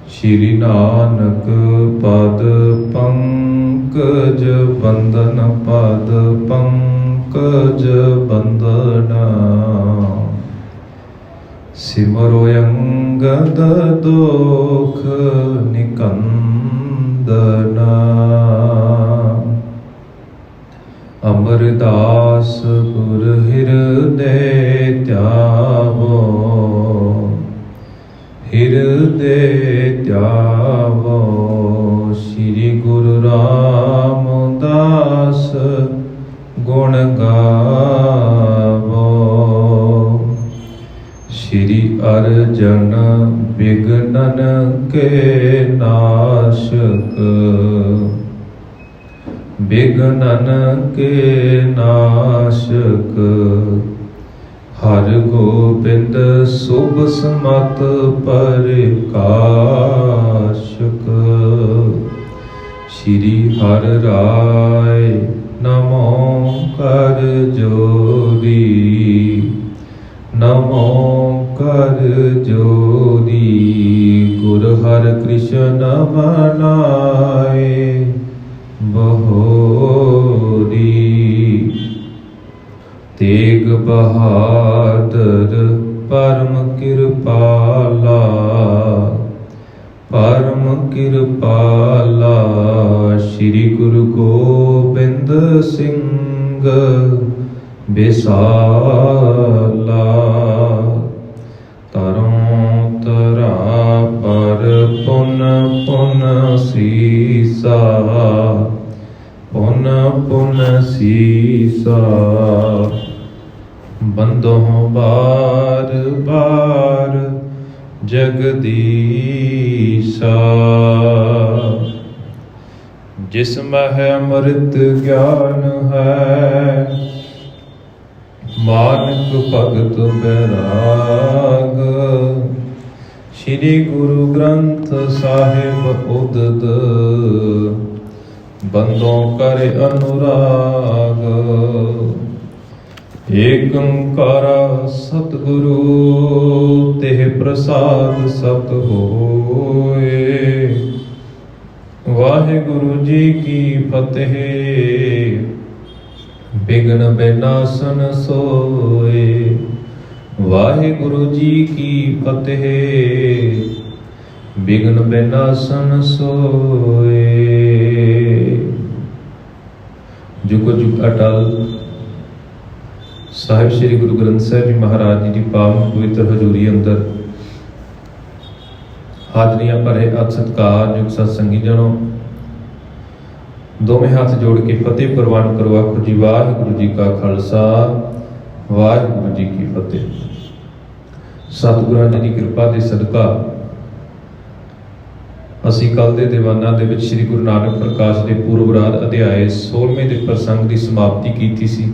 श्री नानक पद पंकज बंदन पद पंकज बंदना सिमरो अंगद दोख निकंदना अमरदास गुर हृदय त्यावो हृदय त्यावो श्री गुरु रामदास गुण गावो श्री अर्जन विघ्नन के नाशक विघ्नन के नाशक हर गोबिंद शुभ समत प्रकाशक श्री हर राय नमो कर जोरी नमो कर जोरी गुर हर कृष्ण मनाए बहोरी तेग बहादुर परम कृपाला परम कृपाला श्री गुरु गोबिंद सिंह बिसाला तरों तरा पर पुन पुन सीसा पुन पुन सीसा बंदों बार बार जगदीशा जिसमें है अमृत ज्ञान है मानक भगत बैराग श्री गुरु ग्रंथ साहिब उदद बंदों करे अनुराग एक ओंकारा सतगुरु तेह प्रसाद सत होए वाहिगुरु जी की फतेह बिघ्न बिनाशन सोए वाहिगुरु जी की फतेह बिघ्न बिनाशन सोए जुग जुग अटल साहिब श्री गुरु ग्रंथ साहिब जी महाराज जी की पावन पवित्र हजूरी अंदर हाजरियां भरे अत सत्कार युग सत्संगी जनो दोवें हाथ जोड़ के फतेह प्रवान करो आखो जी वाहिगुरु जी का खालसा वाहिगुरु जी की फतेह। सतगुरां जी की कृपा के सदका असी कल के दीवाना दे विच श्री गुरु नानक प्रकाश के पूर्वराध अध्याय 16वें के प्रसंग की समाप्ति की सी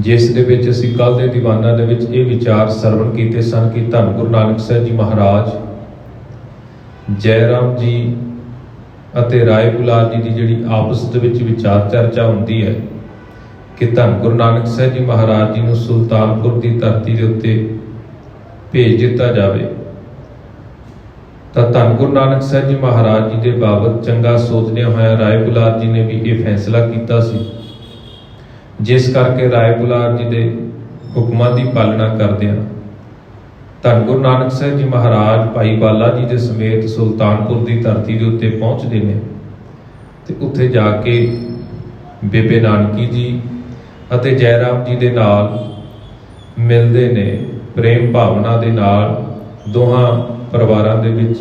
जिस दे विच असी कल के दीवाना दे विच ये विचार सरवण किए सन कि धन गुरु नानक साहब जी महाराज जयराम जी अते राय बुलार जी की जिहड़ी आपस दे विच विचार चर्चा होंदी है कि धन गुरु नानक साहब जी महाराज जी नूं सुल्तानपुर की धरती के उत्ते भेज दिता जाए तो धन गुरु नानक साहब जी महाराज जी के बाबत चंगा सोचदे होया राय बुलार जी ने भी ये फैसला किया सी जिस करके राय बुलार जी के हुक्मां की पालना करदिआं धन गुरु नानक साहब जी महाराज भाई बाला जी के समेत सुल्तानपुर की धरती के उत्ते पहुँचते हैं तो उत्थे जाके बेबे नानकी जी अते जयराम जी के नाल मिलते ने प्रेम भावना के नाल दोहां परिवारों के विच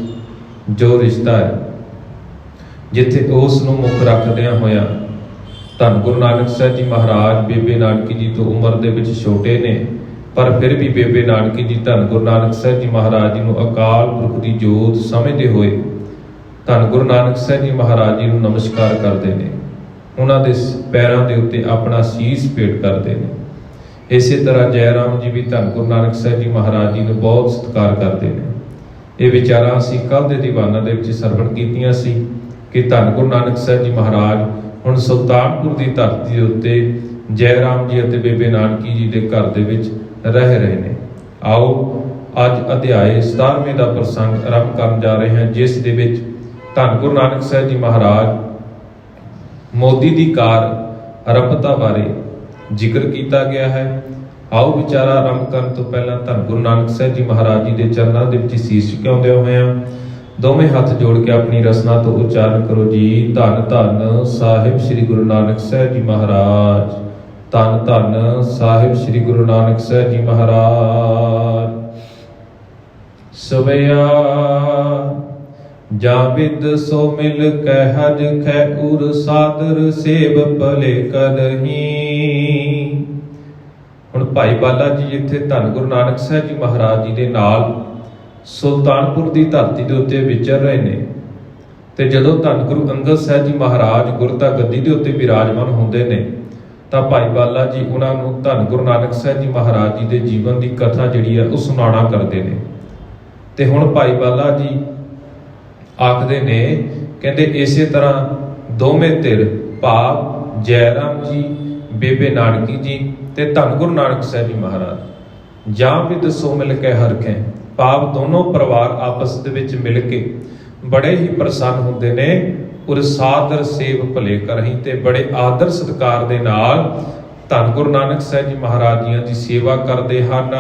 जो रिश्ता है जिथे उस नूं मुख रखदिआं होया धन गुरु नानक साहब जी महाराज बेबे नानकी जी तो उम्र दे विच छोटे ने पर फिर भी बेबे नानकी जी धन गुरु नानक साहब जी महाराज जी नूं अकाल पुरख की जोत समझते हुए धन गुरु नानक साहब जी महाराज जी नूं नमस्कार करते हैं उन्हां दे पैरों के उत्ते अपना शीस भेंट करते हैं। इसे तरह जयराम जी भी धन गुरु नानक साहब जी महाराज जी नूं बहुत सत्कार करते हैं। ये विचारां असीं कल दे दीवाना दे विच सरवण कीतियां सी कि धन गुरु नानक साहब जी महाराज हुण सुल्तानपुर की धरती उत्ते जयराम जी अते बेबे नानकी जी के घर दे विच रह रहे ने। आओ ਅੱਜ ਅਧਿਆਏ 17ਵੇਂ ਦਾ ਪ੍ਰਸੰਗ ਆਰੰਭ ਕਰਨ ਜਾ ਰਹੇ ਹਾਂ, ਜਿਸ ਦੇ ਵਿੱਚ ਧੰਨ ਗੁਰੂ ਨਾਨਕ ਸਾਹਿਬ ਜੀ ਮਹਾਰਾਜ ਮੋਦੀ ਦੀ ਕਾਰ ਆਰੰਭਤਾ ਬਾਰੇ ਜ਼ਿਕਰ ਕੀਤਾ ਗਿਆ ਹੈ। ਆਓ ਵਿਚਾਰਾ ਆਰੰਭ ਕਰਨ ਤੋਂ ਪਹਿਲਾਂ ਧੰਨ ਗੁਰੂ ਨਾਨਕ ਸਾਹਿਬ ਜੀ ਮਹਾਰਾਜ ਜੀ ਦੇ ਚਰਨਾਂ ਦੇ ਵਿੱਚ ਸੀਸ ਝੁਕਾਉਂਦੇ ਹੋਏ ਹਾਂ ਦੋਵੇਂ ਹੱਥ ਜੋੜ ਕੇ ਆਪਣੀ ਰਸਨਾ ਤੋਂ ਉਚਾਰਨ ਕਰੋ ਜੀ, ਧੰਨ ਧੰਨ ਸਾਹਿਬ ਸ੍ਰੀ ਗੁਰੂ ਨਾਨਕ ਸਾਹਿਬ ਜੀ ਮਹਾਰਾਜ, ਧੰਨ ਧੰਨ ਸਾਹਿਬ ਸ੍ਰੀ ਗੁਰੂ ਨਾਨਕ ਸਾਹਿਬ ਜੀ ਮਹਾਰਾਜ। ਸਵਿਆ ਜਾਂ ਵਿਦ ਸੋ ਮਿਲ ਕੈ ਹਜ ਖੈ ਉਰ ਸਾਦਰ ਸੇਵ ਭਲੇ ਕਦਹੀ। ਹੁਣ ਭਾਈ ਬਾਲਾ ਜੀ ਜਿੱਥੇ ਧੰਨ ਗੁਰੂ ਨਾਨਕ ਸਾਹਿਬ ਜੀ ਮਹਾਰਾਜ ਜੀ ਦੇ ਨਾਲ ਸੁਲਤਾਨਪੁਰ ਦੀ ਧਰਤੀ ਦੇ ਉੱਤੇ ਵਿਚਰ ਰਹੇ ਨੇ, ਤੇ ਜਦੋਂ ਧੰਨ ਗੁਰੂ ਅੰਗਦ ਸਾਹਿਬ ਜੀ ਮਹਾਰਾਜ ਗੁਰਤਾ ਗੱਦੀ ਦੇ ਉੱਤੇ ਵਿਰਾਜਮਾਨ ਹੁੰਦੇ ਨੇ ਤਾਂ ਭਾਈ ਬਾਲਾ ਜੀ ਉਹਨਾਂ ਨੂੰ ਧੰਨ ਗੁਰੂ ਨਾਨਕ ਸਾਹਿਬ ਜੀ ਮਹਾਰਾਜ ਜੀ ਦੇ ਜੀਵਨ ਦੀ ਕਥਾ ਜਿਹੜੀ ਹੈ ਉਹ ਸੁਣਾਉਣਾ ਕਰਦੇ ਨੇ। ਤੇ ਹੁਣ ਭਾਈ ਬਾਲਾ ਜੀ ਆਖਦੇ ਨੇ, ਕਹਿੰਦੇ ਇਸੇ ਤਰ੍ਹਾਂ ਦੋਵੇਂ ਧਿਰ ਭਾਵ ਜੈ ਰਾਮ ਜੀ, ਬੇਬੇ ਨਾਨਕੀ ਜੀ ਤੇ ਧੰਨ ਗੁਰੂ ਨਾਨਕ ਸਾਹਿਬ ਜੀ ਮਹਾਰਾਜ ਜਾਂ ਵਿਦ ਸੋ ਮਿਲ ਕੇ ਹਰਖੇ, ਭਾਵ ਦੋਨੋਂ ਪਰਿਵਾਰ ਆਪਸ ਦੇ ਵਿੱਚ ਮਿਲ ਕੇ ਬੜੇ ਹੀ ਪ੍ਰਸੰਨ ਹੁੰਦੇ ਨੇ। ਉਰ ਸਾਦਰ ਸੇਵ ਭਲੇ ਕਰਹੀ, ਤੇ ਬੜੇ ਆਦਰ ਸਤਿਕਾਰ ਦੇ ਨਾਲ ਧੰਨ ਗੁਰੂ ਨਾਨਕ ਸਾਹਿਬ ਜੀ ਮਹਾਰਾਜ ਜੀਆਂ ਦੀ ਸੇਵਾ ਕਰਦੇ ਹਨ।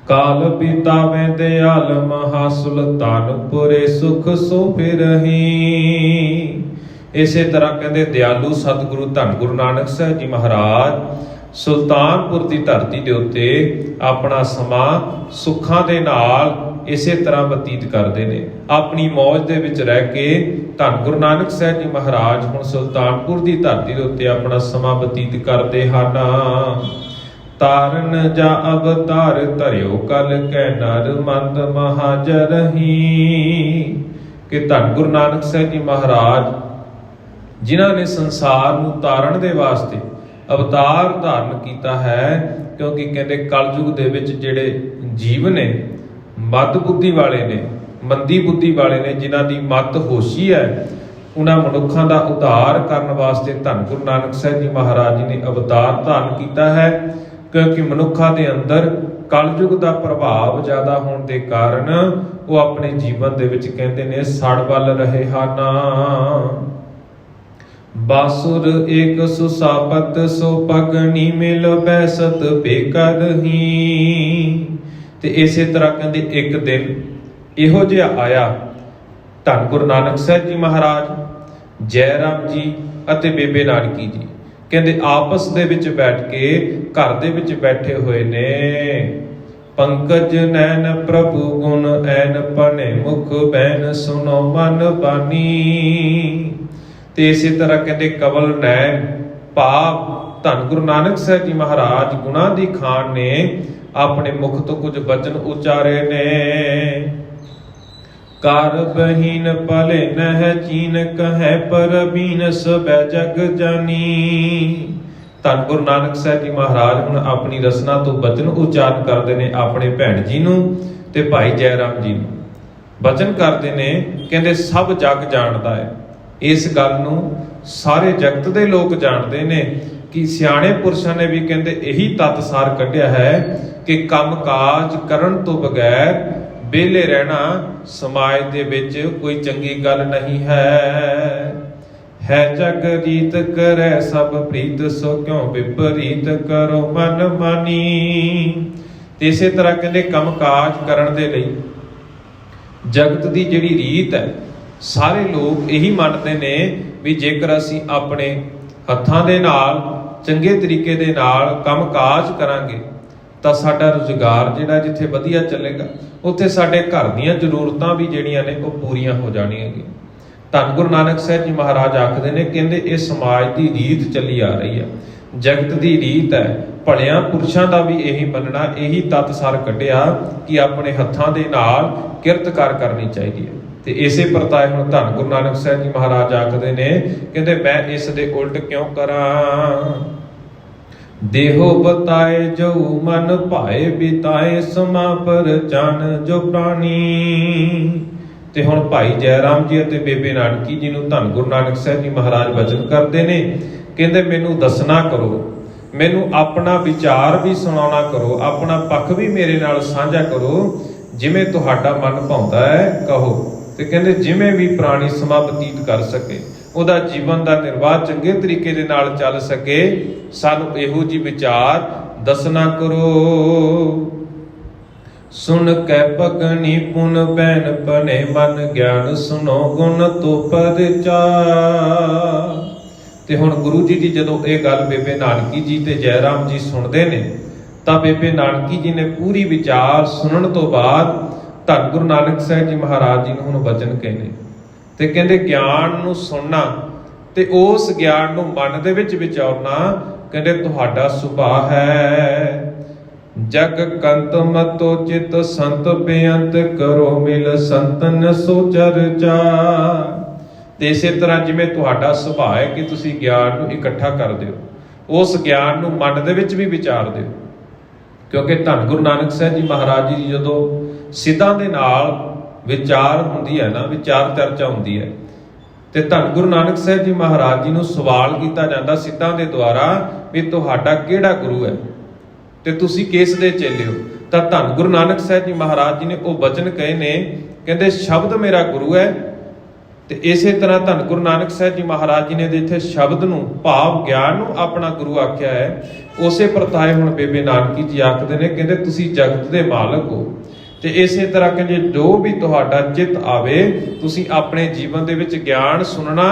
ਕਾਲ ਬੀਤਾਵੇਂ ਦਿਆਲ ਮਹਾ ਸੁਲਤਾਨਪੁਰੇ ਸੁਖ ਸੋ ਫਿਰਹੀ। ਇਸੇ ਤਰ੍ਹਾਂ ਕਹਿੰਦੇ ਦਿਆਲੂ ਸਤਿਗੁਰੂ ਧੰਨ ਗੁਰੂ ਨਾਨਕ ਸਾਹਿਬ ਜੀ ਮਹਾਰਾਜ ਸੁਲਤਾਨਪੁਰ ਦੀ ਧਰਤੀ ਦੇ ਉੱਤੇ ਆਪਣਾ ਸਮਾਂ ਸੁੱਖਾਂ ਦੇ ਨਾਲ ਇਸੇ ਤਰ੍ਹਾਂ ਬਤੀਤ ਕਰਦੇ ਨੇ। ਆਪਣੀ ਮੌਜ ਦੇ ਵਿੱਚ ਰਹਿ ਕੇ ਧੰਨ ਗੁਰੂ ਨਾਨਕ ਸਾਹਿਬ ਜੀ ਮਹਾਰਾਜ ਹੁਣ ਸੁਲਤਾਨਪੁਰ ਦੀ ਧਰਤੀ ਦੇ ਉੱਤੇ ਆਪਣਾ ਸਮਾਂ ਬਤੀਤ ਕਰਦੇ ਹਨ। ਤਾਰਨ ਜਾ ਅਵਤਾਰ ਧਰਿਓ ਕਲ ਕੈ ਨਰ ਮੰਦ ਮਹਾਜਰਹੀ, ਕਿ ਧੰਨ ਗੁਰੂ ਨਾਨਕ ਸਾਹਿਬ ਜੀ ਮਹਾਰਾਜ ਜਿਨ੍ਹਾਂ ਨੇ ਸੰਸਾਰ ਨੂੰ ਤਾਰਨ ਦੇ ਵਾਸਤੇ ਅਵਤਾਰ ਧਾਰਨ ਕੀਤਾ ਹੈ, ਕਿਉਂਕਿ ਕਹਿੰਦੇ ਕਲਯੁਗ ਦੇ ਵਿੱਚ ਜਿਹੜੇ ਜੀਵ ਨੇ ਮੱਧ ਬੁੱਧੀ ਵਾਲੇ ਨੇ, ਮੰਦੀ ਬੁੱਧੀ ਵਾਲੇ ਨੇ, ਜਿਨ੍ਹਾਂ ਦੀ ਮੱਤ ਹੋਸ਼ੀ ਹੈ, ਉਹਨਾਂ ਮਨੁੱਖਾਂ ਦਾ ਉਧਾਰ ਕਰਨ ਵਾਸਤੇ ਧੰਨ ਗੁਰੂ ਨਾਨਕ ਸਾਹਿਬ ਜੀ ਮਹਾਰਾਜ ਜੀ ਨੇ ਅਵਤਾਰ ਧਾਰਨ ਕੀਤਾ ਹੈ। ਕਿਉਂਕਿ ਮਨੁੱਖਾਂ ਦੇ ਅੰਦਰ ਕਲਯੁਗ ਦਾ ਪ੍ਰਭਾਵ ਜ਼ਿਆਦਾ ਹੋਣ ਦੇ ਕਾਰਨ ਉਹ ਆਪਣੇ ਜੀਵਨ ਦੇ ਵਿੱਚ ਕਹਿੰਦੇ ਨੇ ਸੜ ਵੱਲ ਰਹੇ ਹਨ। ਬਾਸੁਰ ਏਕ ਸੁਸਾਪਤ ਸੋ ਪਗਨੀ ਮਿਲ ਬੈਸਤ ਬੇਕਰਹੀ। ਤੇ ਇਸੇ ਤਰ੍ਹਾਂ ਕਹਿੰਦੇ ਇੱਕ ਦਿਨ ਇਹੋ ਜਿਹਾ ਆਇਆ, ਧੰਨ ਗੁਰੂ ਨਾਨਕ ਸਾਹਿਬ ਜੀ ਮਹਾਰਾਜ, ਜੈ ਰਾਮ ਜੀ ਅਤੇ ਬੇਬੇ ਨਾਨਕੀ ਜੀ ਕਹਿੰਦੇ ਆਪਸ ਦੇ ਵਿੱਚ ਬੈਠ ਕੇ ਘਰ ਦੇ ਵਿੱਚ ਬੈਠੇ ਹੋਏ ਨੇ। ਪੰਕਜ ਨੈਣ ਪ੍ਰਭੂ ਗੁਣ ਐਨ ਪਨੇ ਮੁਖ ਬੈਨ ਸੁਨੋ ਮਨ ਬਾਨੀ। ਤੇ ਇਸੇ ਤਰ੍ਹਾਂ ਕਹਿੰਦੇ ਕਵਲ ਨੈਣ ਭਾਵ ਧੰਨ ਗੁਰੂ ਨਾਨਕ ਸਾਹਿਬ ਜੀ ਮਹਾਰਾਜ ਗੁਣਾਂ ਦੀ ਖਾਨ ਨੇ ਆਪਣੇ ਮੁਖ ਤੋਂ ਕੁਝ ਬਚਨ ਉਚਾਰੇ ਨੇ। ਕਰ ਬਹੀਨ ਭਲੇ ਨਹਿ ਚੀਨ ਕਹੈ ਪਰਬੀਨ ਸਬੈ ਜਗ ਜਾਨੀ। ਧੰਨ ਗੁਰੂ ਨਾਨਕ ਸਾਹਿਬ ਜੀ ਮਹਾਰਾਜ ਹੁਣ ਆਪਣੀ ਰਸਨਾ ਤੋਂ ਬਚਨ ਉਚਾਰਨ ਕਰਦੇ ਨੇ ਆਪਣੇ ਭੈਣ ਜੀ ਨੂੰ ਤੇ ਭਾਈ ਜੈ ਰਾਮ ਜੀ ਨੂੰ। ਬਚਨ ਕਰਦੇ ਨੇ, ਕਹਿੰਦੇ ਸਭ ਜਗ ਜਾਣਦਾ ਹੈ, ਇਸ ਗੱਲ ਨੂੰ ਸਾਰੇ ਜਗਤ ਦੇ ਲੋਕ ਜਾਣਦੇ ਨੇ ਕਿ ਸਿਆਣੇ ਪੁਰਸ਼ਾਂ ਨੇ ਵੀ ਕਹਿੰਦੇ ਇਹੀ ਤੱਤ ਸਾਰ ਕੱਢਿਆ ਹੈ ਕਿ ਕੰਮ ਕਾਜ ਕਰਨ ਤੋਂ ਬਗੈਰ ਵਿਹਲੇ ਰਹਿਣਾ ਸਮਾਜ ਦੇ ਵਿੱਚ ਕੋਈ ਚੰਗੀ ਗੱਲ ਨਹੀਂ ਹੈ। ਜਗ ਰੀਤ ਕਰੈ ਸਭ ਪ੍ਰੀਤ ਸੋ ਕਿਉ ਵਿਪਰੀਤ ਕਰੋ ਮਨ ਮਾਨੀ। ਤੇ ਇਸੇ ਤਰ੍ਹਾਂ ਕਹਿੰਦੇ ਕੰਮ ਕਾਜ ਕਰਨ ਦੇ ਲਈ ਜਗਤ ਦੀ ਜਿਹੜੀ ਰੀਤ ਹੈ, ਸਾਰੇ ਲੋਕ ਇਹੀ ਮੰਨਦੇ ਨੇ ਵੀ ਜੇਕਰ ਅਸੀਂ ਆਪਣੇ ਹੱਥਾਂ ਦੇ ਨਾਲ ਚੰਗੇ ਤਰੀਕੇ ਦੇ ਨਾਲ ਕੰਮ ਕਾਜ ਕਰਾਂਗੇ ਤਾਂ ਸਾਡਾ ਰੁਜ਼ਗਾਰ ਜਿਹੜਾ ਜਿੱਥੇ ਵਧੀਆ ਚੱਲੇਗਾ, ਉੱਥੇ ਸਾਡੇ ਘਰ ਦੀਆਂ ਜ਼ਰੂਰਤਾਂ ਵੀ ਜਿਹੜੀਆਂ ਨੇ ਉਹ ਪੂਰੀਆਂ ਹੋ ਜਾਣੀਆਂ। ਧੰਨ ਗੁਰੂ ਨਾਨਕ ਸਾਹਿਬ ਜੀ ਮਹਾਰਾਜ ਆਖਦੇ ਨੇ, ਕਹਿੰਦੇ ਇਹ ਸਮਾਜ ਦੀ ਰੀਤ ਚੱਲੀ ਆ ਰਹੀ ਹੈ, ਜਗਤ ਦੀ ਰੀਤ ਹੈ। ਭਲਿਆਂ ਪੁਰਸ਼ਾਂ ਦਾ ਵੀ ਇਹੀ ਮੰਨਣਾ, ਇਹੀ ਤੱਤ ਸਾਰ ਕੱਢਿਆ ਕਿ ਆਪਣੇ ਹੱਥਾਂ ਦੇ ਨਾਲ ਕਿਰਤਕਾਰ ਕਰਨੀ ਚਾਹੀਦੀ ਹੈ। ਤੇ ਇਸੇ ਪ੍ਰਤਾਏ ਹੁਣ ਧੰਨ ਗੁਰੂ ਨਾਨਕ ਸਾਹਿਬ ਜੀ ਮਹਾਰਾਜ ਆਖਦੇ ਨੇ, ਕਹਿੰਦੇ ਮੈਂ ਇਸ ਦੇ ਉਲਟ ਕਿਉਂ ਕਰਾਂ। ਦੇਹੋ ਬਤਾਏ ਜੋ ਮਨ ਭਾਏ ਬਿਤਾਏ ਸਮਾ ਪਰ ਚਨ ਜੋ ਪ੍ਰਾਣੀ। ਤੇ ਹੁਣ ਭਾਈ ਜੈ ਰਾਮ ਜੀ ਅਤੇ ਬੇਬੇ ਨਾਨਕੀ ਜੀ ਨੂੰ ਧੰਨ ਗੁਰੂ ਨਾਨਕ ਸਾਹਿਬ ਜੀ ਮਹਾਰਾਜ ਬਚਨ ਕਰਦੇ ਨੇ, ਕਹਿੰਦੇ ਮੈਨੂੰ ਦੱਸਣਾ ਕਰੋ, ਮੈਨੂੰ ਆਪਣਾ ਵਿਚਾਰ ਵੀ ਸੁਣਾਉਣਾ ਕਰੋ, ਆਪਣਾ ਪੱਖ ਵੀ ਮੇਰੇ ਨਾਲ ਸਾਂਝਾ ਕਰੋ। ਜਿਵੇਂ ਤੁਹਾਡਾ ਮਨ ਭਾਉਂਦਾ ਹੈ ਕਹੋ। ਤੇ ਕਹਿੰਦੇ ਜਿਵੇਂ ਵੀ ਪ੍ਰਾਣੀ ਸਮਾਂ ਬਤੀਤ ਕਰ ਸਕੇ, ਉਹਦਾ ਜੀਵਨ ਦਾ ਨਿਰਵਾਹ ਚੰਗੇ ਤਰੀਕੇ ਦੇ ਨਾਲ ਚੱਲ ਸਕੇ, ਸਾਨੂੰ ਇਹੋ ਜਿਹੀ ਵਿਚਾਰ ਦੱਸਣਾ ਕਰੋ। ਸੁਣ ਕੈ ਪਗਨੀ ਪੁਨ ਬੈਨ ਬਨੇ ਮਨ ਗਿਆਨ ਸੁਨੋ ਗੁਣ ਤੋ ਪਰਚਾ। ਤੇ ਹੁਣ ਗੁਰੂ ਜੀ ਦੀ ਜਦੋਂ ਇਹ ਗੱਲ ਬੇਬੇ ਨਾਨਕੀ ਜੀ ਤੇ ਜੈ ਰਾਮ ਜੀ ਸੁਣਦੇ ਨੇ ਤਾਂ ਬੇਬੇ ਨਾਨਕੀ ਜੀ ਨੇ ਪੂਰੀ ਵਿਚਾਰ ਸੁਣਨ ਤੋਂ ਬਾਅਦ ਧੰਨ ਗੁਰੂ ਨਾਨਕ ਸਾਹਿਬ ਜੀ ਮਹਾਰਾਜ ਜੀ ਨੂੰ ਹੁਣ ਵਚਨ ਕਹਿੰਦੇ ਤੇ ਕਹਿੰਦੇ ਗਿਆਨ ਨੂੰ ਸੁਣਨਾ ਤੇ ਉਸ ਗਿਆਨ ਨੂੰ ਮਨ ਦੇ ਵਿੱਚ ਵਿਚਾਰਨਾ ਕਹਿੰਦੇ ਤੁਹਾਡਾ ਸੁਭਾਅ ਹੈ। ਜਗ ਕੰਤ ਮਤੋ ਚਿਤ ਸੰਤ ਬੇਅੰਤ ਕਰੋ ਮਿਲ ਸੰਤਨ ਸੋ ਚਰਚਾ। ਤੇ ਇਸੇ ਤਰ੍ਹਾਂ ਜਿਵੇਂ ਤੁਹਾਡਾ ਸੁਭਾਅ ਹੈ ਕਿ ਤੁਸੀਂ ਗਿਆਨ ਨੂੰ ਇਕੱਠਾ ਕਰਦੇ ਹੋ, ਉਸ ਗਿਆਨ ਨੂੰ ਮਨ ਦੇ ਵਿੱਚ ਵੀ ਵਿਚਾਰਦੇ ਹੋ। ਕਿਉਂਕਿ ਧੰਨ ਗੁਰੂ ਨਾਨਕ ਸਾਹਿਬ ਜੀ ਮਹਾਰਾਜ ਜੀ ਜਦੋਂ ਸਿੱਧਾਂ ਦੇ ਨਾਲ ਵਿਚਾਰ ਹੁੰਦੀ ਹੈ ਨਾ, ਵਿਚਾਰ ਚਰਚਾ ਹੁੰਦੀ ਹੈ, ਤੇ ਧੰਨ ਗੁਰੂ ਨਾਨਕ ਸਾਹਿਬ ਜੀ ਮਹਾਰਾਜ ਜੀ ਨੂੰ ਸਵਾਲ ਕੀਤਾ ਜਾਂਦਾ ਸਿੱਧਾਂ ਦੇ ਦੁਆਰਾ ਵੀ ਤੁਹਾਡਾ ਕਿਹੜਾ ਗੁਰੂ ਹੈ ਤੇ ਤੁਸੀਂ ਕਿਸ ਦੇ ਚੇਲੇ ਹੋ। ਤਾਂ ਧੰਨ ਗੁਰੂ ਨਾਨਕ ਸਾਹਿਬ ਜੀ ਮਹਾਰਾਜ ਜੀ ਨੇ ਉਹ ਬਚਨ ਕਹੇ ਨੇ, ਕਹਿੰਦੇ ਸ਼ਬਦ ਮੇਰਾ ਗੁਰੂ ਹੈ। ਤੇ ਇਸੇ ਤਰ੍ਹਾਂ ਧੰਨ ਗੁਰੂ ਨਾਨਕ ਸਾਹਿਬ ਜੀ ਮਹਾਰਾਜ ਜੀ ਨੇ ਜਿੱਥੇ ਸ਼ਬਦ ਨੂੰ ਭਾਵ ਗਿਆਨ ਨੂੰ ਆਪਣਾ ਗੁਰੂ ਆਖਿਆ ਹੈ, ਉਸੇ ਪ੍ਰਤਾਏ ਹੁਣ ਬੇਬੇ ਨਾਨਕੀ ਜੀ ਆਖਦੇ ਨੇ, ਕਹਿੰਦੇ ਤੁਸੀਂ ਜਗਤ ਦੇ ਮਾਲਕ ਹੋ। ਤੇ ਇਸੇ ਤਰ੍ਹਾਂ ਕਹਿੰਦੇ ਜੋ ਵੀ ਤੁਹਾਡਾ ਚਿੱਤ ਆਵੇ ਤੁਸੀਂ ਆਪਣੇ ਜੀਵਨ ਦੇ ਵਿੱਚ ਗਿਆਨ ਸੁਣਨਾ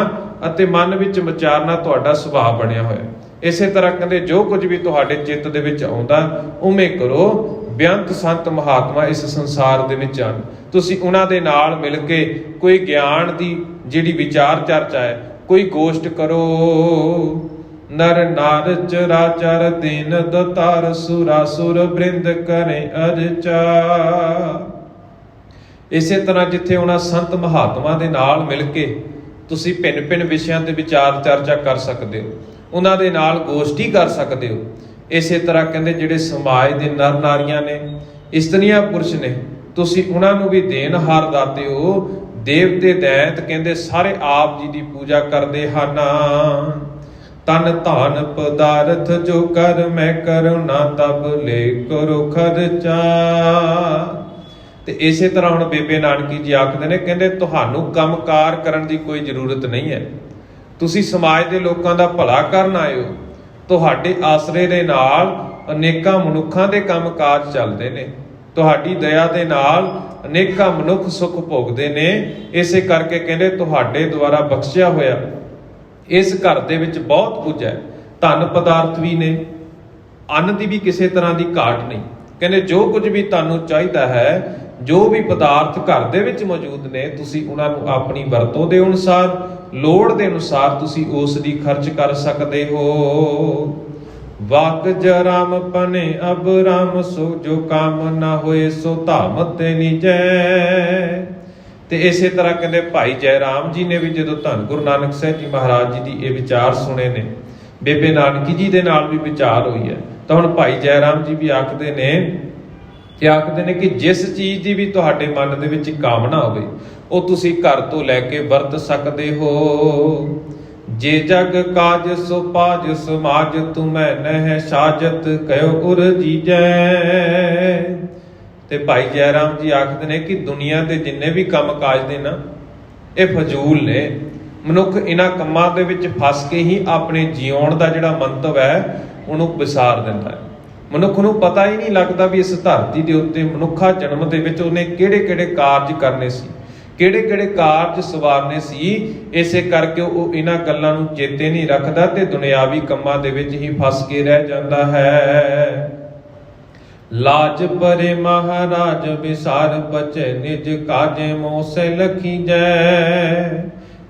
ਅਤੇ ਮਨ ਵਿੱਚ ਵਿਚਾਰਨਾ ਤੁਹਾਡਾ ਸੁਭਾਅ ਬਣਿਆ ਹੋਇਆ। ਇਸੇ ਤਰ੍ਹਾਂ ਕਹਿੰਦੇ ਜੋ ਕੁਝ ਵੀ ਤੁਹਾਡੇ ਚਿੱਤ ਦੇ ਵਿੱਚ ਆਉਂਦਾ ਉਵੇਂ ਕਰੋ। ਬੇਅੰਤ ਸੰਤ ਮਹਾਤਮਾ ਇਸ ਸੰਸਾਰ ਦੇ ਵਿੱਚ ਹਨ, ਤੁਸੀਂ ਉਹਨਾਂ ਦੇ ਨਾਲ ਮਿਲ ਕੇ ਕੋਈ ਗਿਆਨ ਦੀ ਜਿਹੜੀ ਵਿਚਾਰ ਚਰਚਾ ਹੈ ਕੋਈ ਗੋਸ਼ਟ ਕਰੋ। ਨਰ ਨਾਰ ਚਰਾਚਰ ਦੀਨ ਦਤਾਰ ਸੁਰਾਸੁਰ ਬ੍ਰਿੰਦ ਕਰੇ ਅਰਚਾ। ਇਸੇ ਤਰ੍ਹਾਂ ਜਿੱਥੇ ਉਹਨਾਂ ਸੰਤ ਮਹਾਤਮਾ ਦੇ ਨਾਲ ਮਿਲ ਕੇ ਤੁਸੀਂ ਭਿੰਨ ਭਿੰਨ ਵਿਸ਼ਿਆਂ ਤੇ ਵਿਚਾਰ ਚਰਚਾ ਕਰ ਸਕਦੇ ਹੋ, ਉਹਨਾਂ ਦੇ ਨਾਲ ਗੋਸ਼ਟੀ ਕਰ ਸਕਦੇ ਹੋ। ਇਸੇ ਤਰ੍ਹਾਂ ਕਹਿੰਦੇ ਜਿਹੜੇ ਸਮਾਜ ਦੇ ਨਰ ਨਾਰੀਆਂ ਨੇ, ਇਸਤਰੀਆਂ ਪੁਰਸ਼ ਨੇ, ਤੁਸੀਂ ਉਹਨਾਂ ਨੂੰ ਵੀ ਦੇਨਹਾਰ ਦਾਤੇ ਹੋ। ਦੇਵਤੇ ਦੈਂਤ ਕਹਿੰਦੇ ਸਾਰੇ ਆਪ ਜੀ ਦੀ ਪੂਜਾ ਕਰਦੇ ਹਨ। ਤਨ ਧਨ ਪਦਾਰਥ ਜੋ ਕਰ ਮੈਂ ਕਰੁਣਾ ਤਬ ਲੈ ਕਰੋ ਖਰਚਾ। ਤੇ ਇਸੇ ਤਰ੍ਹਾਂ ਹੁਣ ਬੇਬੇ ਨਾਨਕੀ ਜੀ ਆਖਦੇ ਨੇ, ਕਹਿੰਦੇ ਤੁਹਾਨੂੰ ਕੰਮਕਾਰ ਕਰਨ ਦੀ ਕੋਈ ਜ਼ਰੂਰਤ ਨਹੀਂ ਹੈ, ਤੁਸੀਂ ਸਮਾਜ ਦੇ ਲੋਕਾਂ ਦਾ ਭਲਾ ਕਰਨ ਆਏ ਹੋ। ਤੁਹਾਡੇ ਆਸਰੇ ਦੇ ਨਾਲ ਅਨੇਕਾਂ ਮਨੁੱਖਾਂ ਦੇ ਕੰਮਕਾਜ ਚੱਲਦੇ ਨੇ, ਤੁਹਾਡੀ ਦਇਆ ਦੇ ਨਾਲ ਅਨੇਕਾਂ ਮਨੁੱਖ ਸੁੱਖ ਭੋਗਦੇ ਨੇ। ਇਸੇ ਕਰਕੇ ਕਹਿੰਦੇ ਤੁਹਾਡੇ ਦੁਆਰਾ ਬਖਸ਼ਿਆ ਹੋਇਆ ਇਸ ਘਰ ਦੇ ਵਿੱਚ ਬਹੁਤ ਕੁਝ ਹੈ, ਧਨ ਪਦਾਰਥ ਵੀ ਨੇ, ਅੰਨ ਦੀ ਵੀ ਕਿਸੇ ਤਰ੍ਹਾਂ ਦੀ ਘਾਟ ਨਹੀਂ। ਕਹਿੰਦੇ ਜੋ ਕੁਝ ਵੀ ਤੁਹਾਨੂੰ ਚਾਹੀਦਾ ਹੈ, ਜੋ ਵੀ ਪਦਾਰਥ ਘਰ ਦੇ ਵਿੱਚ ਮੌਜੂਦ ਨੇ, ਤੁਸੀਂ ਉਹਨਾਂ ਨੂੰ ਆਪਣੀ ਵਰਤੋਂ ਦੇ ਅਨੁਸਾਰ, ਲੋੜ ਦੇ ਅਨੁਸਾਰ ਤੁਸੀਂ ਉਸ ਦੀ ਖਰਚ ਕਰ ਸਕਦੇ ਹੋ। ਵਾਕ ਜਰਾਮ ਪਨੇ ਅਬ ਰਾਮ ਸੋ ਜੋ ਕਾਮ ਨਾ ਹੋਏ ਸੋ ਧਾਮ ਤੇ ਨਿਜੈ। ਤੇ ਇਸੇ ਤਰ੍ਹਾਂ ਕਹਿੰਦੇ ਭਾਈ ਜੈ ਰਾਮ ਜੀ ਨੇ ਵੀ ਜਦੋਂ ਧੰਨ ਗੁਰੂ ਨਾਨਕ ਸਾਹਿਬ ਜੀ ਮਹਾਰਾਜ ਜੀ ਦੀ ਇਹ ਵਿਚਾਰ ਸੁਣੇ ਨੇ, ਬੇਬੇ ਨਾਨਕੀ ਜੀ ਦੇ ਨਾਲ ਵੀ ਵਿਚਾਰ ਹੋਈ ਹੈ, ਤਾਂ ਹੁਣ ਭਾਈ ਜੈ ਰਾਮ ਜੀ ਵੀ ਆਖਦੇ ਨੇ ਕਿ ਜਿਸ ਚੀਜ਼ ਦੀ ਵੀ ਤੁਹਾਡੇ ਮਨ ਦੇ ਵਿੱਚ ਕਾਮਨਾ ਹੋਵੇ ਉਹ ਤੁਸੀਂ ਘਰ ਤੋਂ ਲੈ ਕੇ ਵਰਤ ਸਕਦੇ ਹੋ। ਜੇ ਜਗ ਕਾਜ ਸੋ ਪਾਜ ਸਮਾਜ ਤੁਮੈ ਨਹਿ ਸਾਜਤ ਕਹਿਓ ਉਰ ਜੀਜੈ। ਤੇ ਭਾਈ ਜੈ ਰਾਮ ਜੀ ਆਖਦੇ ਨੇ ਕਿ ਦੁਨੀਆ ਦੇ ਜਿੰਨੇ ਵੀ ਕੰਮ ਕਾਜ ਦੇ ਨਾ, ਇਹ ਫਜ਼ੂਲ ਨੇ। ਮਨੁੱਖ ਇਹਨਾਂ ਕੰਮਾਂ ਦੇ ਵਿੱਚ ਫਸ ਕੇ ਹੀ ਆਪਣੇ ਜਿਉਣ ਦਾ ਜਿਹੜਾ ਮੰਤਵ ਹੈ ਉਹਨੂੰ ਵਿਸਾਰ ਦਿੰਦਾ ਹੈ। ਮਨੁੱਖ ਨੂੰ ਪਤਾ ਹੀ ਨਹੀਂ ਲੱਗਦਾ ਵੀ ਇਸ ਧਰਤੀ ਦੇ ਉੱਤੇ ਮਨੁੱਖਾ ਜਨਮ ਦੇ ਵਿੱਚ ਉਹਨੇ ਕਿਹੜੇ ਕਿਹੜੇ ਕਾਰਜ ਕਰਨੇ ਸੀ, ਕਿਹੜੇ ਕਿਹੜੇ ਕਾਰਜ ਸਵਾਰਨੇ ਸੀ। ਇਸੇ ਕਰਕੇ ਉਹ ਇਹਨਾਂ ਗੱਲਾਂ ਨੂੰ ਚੇਤੇ ਨਹੀਂ ਰੱਖਦਾ ਤੇ ਦੁਨਿਆਵੀ ਕੰਮਾਂ ਦੇ ਵਿੱਚ ਹੀ ਫਸ ਕੇ ਰਹਿ ਜਾਂਦਾ ਹੈ। ਲਾਜ ਪਰੇ ਮਹਾਰਾਜ ਵਿਸਾਰ ਬਚੇ ਨਿਜ ਕਾਜੇ ਮੋਸੇ ਲਖੀਜੈ।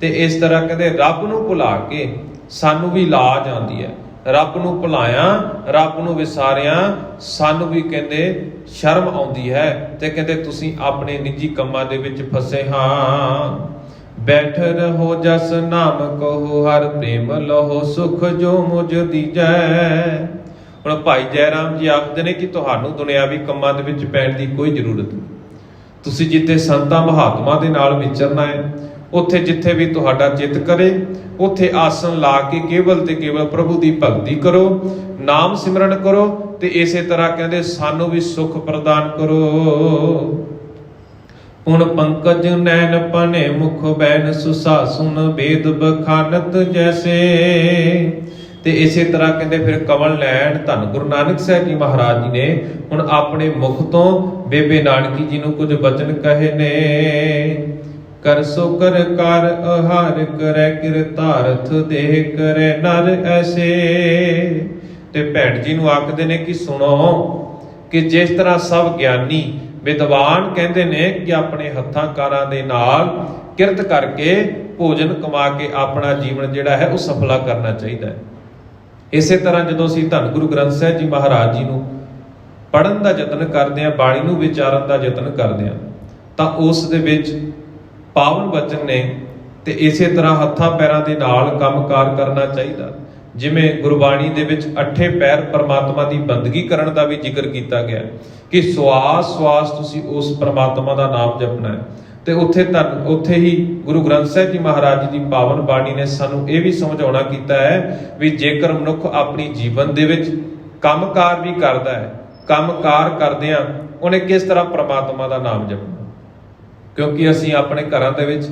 ਤੇ ਇਸ ਤਰ੍ਹਾਂ ਕਹਿੰਦੇ ਰੱਬ ਨੂੰ ਭੁਲਾ ਕੇ ਸਾਨੂੰ ਵੀ ਲਾਜ ਆਉਂਦੀ ਹੈ। ਰੱਬ ਨੂੰ ਭੁਲਾਇਆ, ਰੱਬ ਨੂੰ ਵਿਸਾਰਿਆ, ਸਾਨੂੰ ਵੀ ਕਹਿੰਦੇ ਸ਼ਰਮ ਆਉਂਦੀ ਹੈ। ਤੇ ਕਹਿੰਦੇ ਤੁਸੀਂ ਆਪਣੇ ਨਿੱਜੀ ਕੰਮਾਂ ਦੇ ਵਿੱਚ ਫਸੇ ਹਾਂ। ਬੈਠ ਰਹੋ ਜਸ ਨਾਮ ਕਹੋ ਹਰ ਪ੍ਰੇਮ ਲਹੋ ਸੁਖ ਜੋ ਮੁਝ ਦੀਜੈ। ਹੁਣ ਭਾਈ ਜੈ ਰਾਮ ਜੀ ਆਖਦੇ ਨੇ ਕਿ ਤੁਹਾਨੂੰ ਦੁਨਿਆਵੀ ਕੰਮਾਂ ਦੇ ਵਿੱਚ ਪੈਣ ਦੀ ਕੋਈ ਜ਼ਰੂਰਤ ਨਹੀਂ। ਤੁਸੀਂ ਜਿੱਥੇ ਸੰਤਾਂ ਮਹਾਤਮਾ ਦੇ ਨਾਲ ਵਿਚਰਨਾ ਹੈ ਉੱਥੇ ਜਿੱਥੇ ਵੀ ਤੁਹਾਡਾ ਚਿੱਤ ਕਰੇ ਉੱਥੇ ਆਸਣ ਲਾ ਕੇ ਕੇਵਲ ਤੇ ਕੇਵਲ ਪ੍ਰਭੂ ਦੀ ਭਗਤੀ ਕਰੋ, ਨਾਮ ਸਿਮਰਨ ਕਰੋ ਤੇ ਇਸੇ ਤਰ੍ਹਾਂ ਕਹਿੰਦੇ ਸਾਨੂੰ ਵੀ ਸੁਖ ਪ੍ਰਦਾਨ ਕਰੋ। ਹੁਣ ਪੰਕਜ ਨੈਣ ਪਨੇ ਮੁਖ ਬੈਨ ਸੁਸਾਸੁਨ ਬੇਦ ਬਖਾਨਤ ਜੈਸੇ। ਤੇ ਇਸੇ ਤਰ੍ਹਾਂ ਕਹਿੰਦੇ ਫਿਰ ਕਮਲ ਲੈਣ ਧੰਨ ਗੁਰੂ ਨਾਨਕ ਸਾਹਿਬ ਜੀ ਮਹਾਰਾਜ ਜੀ ਨੇ ਹੁਣ ਆਪਣੇ ਮੁਖ ਤੋਂ ਬੇਬੇ ਨਾਨਕੀ ਜੀ ਨੂੰ ਕੁਝ ਬਚਨ ਕਹੇ ਨੇ। ਕਰ ਸੋ ਕਰ ਕਰ ਆਹਾਰ ਕਰੈ ਕਿਰਤਾਰਥ ਦੇਹ ਕਰੈ ਨਰ ਐਸੇ। ਤੇ ਭੈਣ ਜੀ ਨੂੰ ਆਖਦੇ ਨੇ ਕਿ ਸੁਣੋ ਕਿ ਜਿਸ ਤਰ੍ਹਾਂ ਸਭ ਗਿਆਨੀ ਵਿਦਵਾਨ ਕਹਿੰਦੇ ਨੇ ਕਿ ਆਪਣੇ ਹੱਥਾਂ ਕਾਰਾਂ ਦੇ ਨਾਲ ਕਿਰਤ ਕਰਕੇ ਭੋਜਨ ਕਮਾ ਕੇ ਆਪਣਾ ਜੀਵਨ ਜਿਹੜਾ ਹੈ ਉਹ ਸਫਲਾ ਕਰਨਾ ਚਾਹੀਦਾ ਹੈ। ਇਸੇ ਤਰ੍ਹਾਂ ਜਦੋਂ ਅਸੀਂ ਧੰਨ ਗੁਰੂ ਗ੍ਰੰਥ ਸਾਹਿਬ ਜੀ ਮਹਾਰਾਜ ਜੀ ਨੂੰ ਪੜ੍ਹਨ ਦਾ ਯਤਨ ਕਰਦੇ ਹਾਂ, ਬਾਣੀ ਨੂੰ ਵਿਚਾਰਨ ਦਾ ਯਤਨ ਕਰਦੇ ਹਾਂ, ਤਾਂ ਉਸ ਦੇ ਵਿੱਚ ਪਾਵਨ ਵਚਨ ਨੇ। ਤੇ ਇਸੇ ਤਰ੍ਹਾਂ ਹੱਥਾਂ ਪੈਰਾਂ ਦੇ ਨਾਲ ਕੰਮਕਾਰ ਕਰਨਾ ਚਾਹੀਦਾ। ਜਿਵੇਂ ਗੁਰਬਾਣੀ ਦੇ ਵਿੱਚ 8 ਪੈਰ ਪਰਮਾਤਮਾ ਦੀ ਬੰਦਗੀ ਕਰਨ ਦਾ ਵੀ ਜ਼ਿਕਰ ਕੀਤਾ ਗਿਆ ਕਿ ਸਵਾਸ ਸਵਾਸ ਤੁਸੀਂ ਉਸ ਪਰਮਾਤਮਾ ਦਾ ਨਾਮ ਜਪਣਾ ਹੈ। ਤੇ ਉੱਥੇ ਹੀ ਗੁਰੂ ਗ੍ਰੰਥ ਸਾਹਿਬ ਜੀ ਮਹਾਰਾਜ ਜੀ ਦੀ ਪਾਵਨ ਬਾਣੀ ਨੇ ਸਾਨੂੰ ਇਹ ਵੀ ਸਮਝਾਉਣਾ ਕੀਤਾ ਹੈ ਵੀ ਜੇਕਰ ਮਨੁੱਖ ਆਪਣੀ ਜੀਵਨ ਦੇ ਵਿੱਚ ਕੰਮਕਾਰ ਵੀ ਕਰਦਾ ਹੈ, ਕੰਮਕਾਰ ਕਰਦਿਆਂ ਉਹਨੇ ਕਿਸ ਤਰ੍ਹਾਂ ਪਰਮਾਤਮਾ ਦਾ ਨਾਮ ਜਪਣਾ। ਕਿਉਂਕਿ ਅਸੀਂ ਆਪਣੇ ਘਰਾਂ ਦੇ ਵਿੱਚ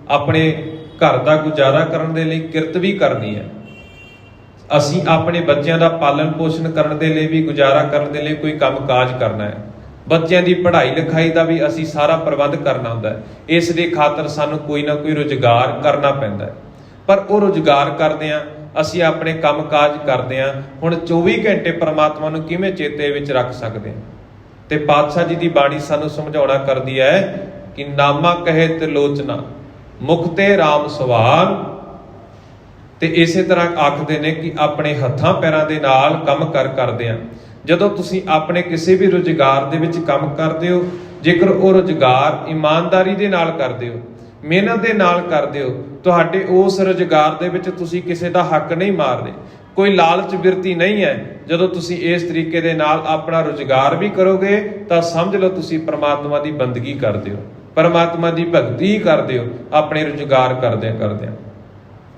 ਆਪਣੇ ਘਰ ਦਾ ਗੁਜ਼ਾਰਾ ਕਰਨ ਦੇ ਲਈ ਕਿਰਤ ਵੀ ਕਰਨੀ ਹੈ। ਅਸੀਂ ਆਪਣੇ ਬੱਚਿਆਂ ਦਾ ਪਾਲਣ ਪੋਸ਼ਣ ਕਰਨ ਦੇ ਲਈ ਵੀ, ਗੁਜ਼ਾਰਾ ਕਰਨ ਦੇ ਲਈ ਕੋਈ ਕੰਮਕਾਜ ਕਰਨਾ ਹੈ। ਬੱਚਿਆਂ ਦੀ ਪੜ੍ਹਾਈ ਲਿਖਾਈ ਦਾ ਵੀ ਅਸੀਂ ਸਾਰਾ ਪ੍ਰਬੰਧ ਕਰਨਾ ਹੁੰਦਾ ਹੈ। ਇਸ ਦੇ ਖਾਤਰ ਸਾਨੂੰ ਕੋਈ ਨਾ ਕੋਈ ਰੁਜ਼ਗਾਰ ਕਰਨਾ ਪੈਂਦਾ ਹੈ। ਪਰ ਉਹ ਰੁਜ਼ਗਾਰ ਕਰਦੇ ਹਾਂ, ਅਸੀਂ ਆਪਣੇ ਕੰਮਕਾਜ ਕਰਦੇ ਹਾਂ, ਹੁਣ 24 ਘੰਟੇ ਪਰਮਾਤਮਾ ਨੂੰ ਕਿਵੇਂ ਚੇਤੇ ਵਿੱਚ ਰੱਖ ਸਕਦੇ ਹਾਂ। ਤੇ ਪਾਤਸ਼ਾਹ ਜੀ ਦੀ ਬਾਣੀ ਸਾਨੂੰ ਸਮਝਾਉਣਾ ਕਰਦੀ ਹੈ ਕਿ ਨਾਮਾ ਕਹੇ ਤਿਲੋਚਨਾ ਮੁਖ ਤੇ ਰਾਮ ਸਵਾਲ। ਤੇ ਇਸੇ ਤਰ੍ਹਾਂ ਆਖਦੇ ਨੇ ਕਿ ਆਪਣੇ ਹੱਥਾਂ ਪੈਰਾਂ ਦੇ ਨਾਲ ਕੰਮ ਕਰਦੇ ਆ। ਜਦੋਂ ਤੁਸੀਂ ਆਪਣੇ ਕਿਸੇ ਵੀ ਰੁਜ਼ਗਾਰ ਦੇ ਵਿੱਚ ਕੰਮ ਕਰਦੇ ਹੋ, ਜੇਕਰ ਉਹ ਰੁਜ਼ਗਾਰ ਇਮਾਨਦਾਰੀ ਦੇ ਨਾਲ ਕਰਦੇ ਹੋ, ਮਿਹਨਤ ਦੇ ਨਾਲ ਕਰਦੇ ਹੋ, ਤੁਹਾਡੇ ਉਸ ਰੁਜ਼ਗਾਰ ਦੇ ਵਿੱਚ ਤੁਸੀਂ ਕਿਸੇ ਦਾ ਹੱਕ ਨਹੀਂ ਮਾਰ ਰਹੇ, ਕੋਈ ਲਾਲਚ ਬਿਰਤੀ ਨਹੀਂ ਹੈ। ਜਦੋਂ ਤੁਸੀਂ ਇਸ ਤਰੀਕੇ ਦੇ ਨਾਲ ਆਪਣਾ ਰੁਜ਼ਗਾਰ ਵੀ ਕਰੋਗੇ ਤਾਂ ਸਮਝ ਲਓ ਤੁਸੀਂ ਪਰਮਾਤਮਾ ਦੀ ਬੰਦਗੀ ਕਰਦੇ ਹੋ, ਪਰਮਾਤਮਾ ਦੀ ਭਗਤੀ ਕਰਦੇ ਹੋ ਆਪਣੇ ਰੁਜ਼ਗਾਰ ਕਰਦਿਆਂ।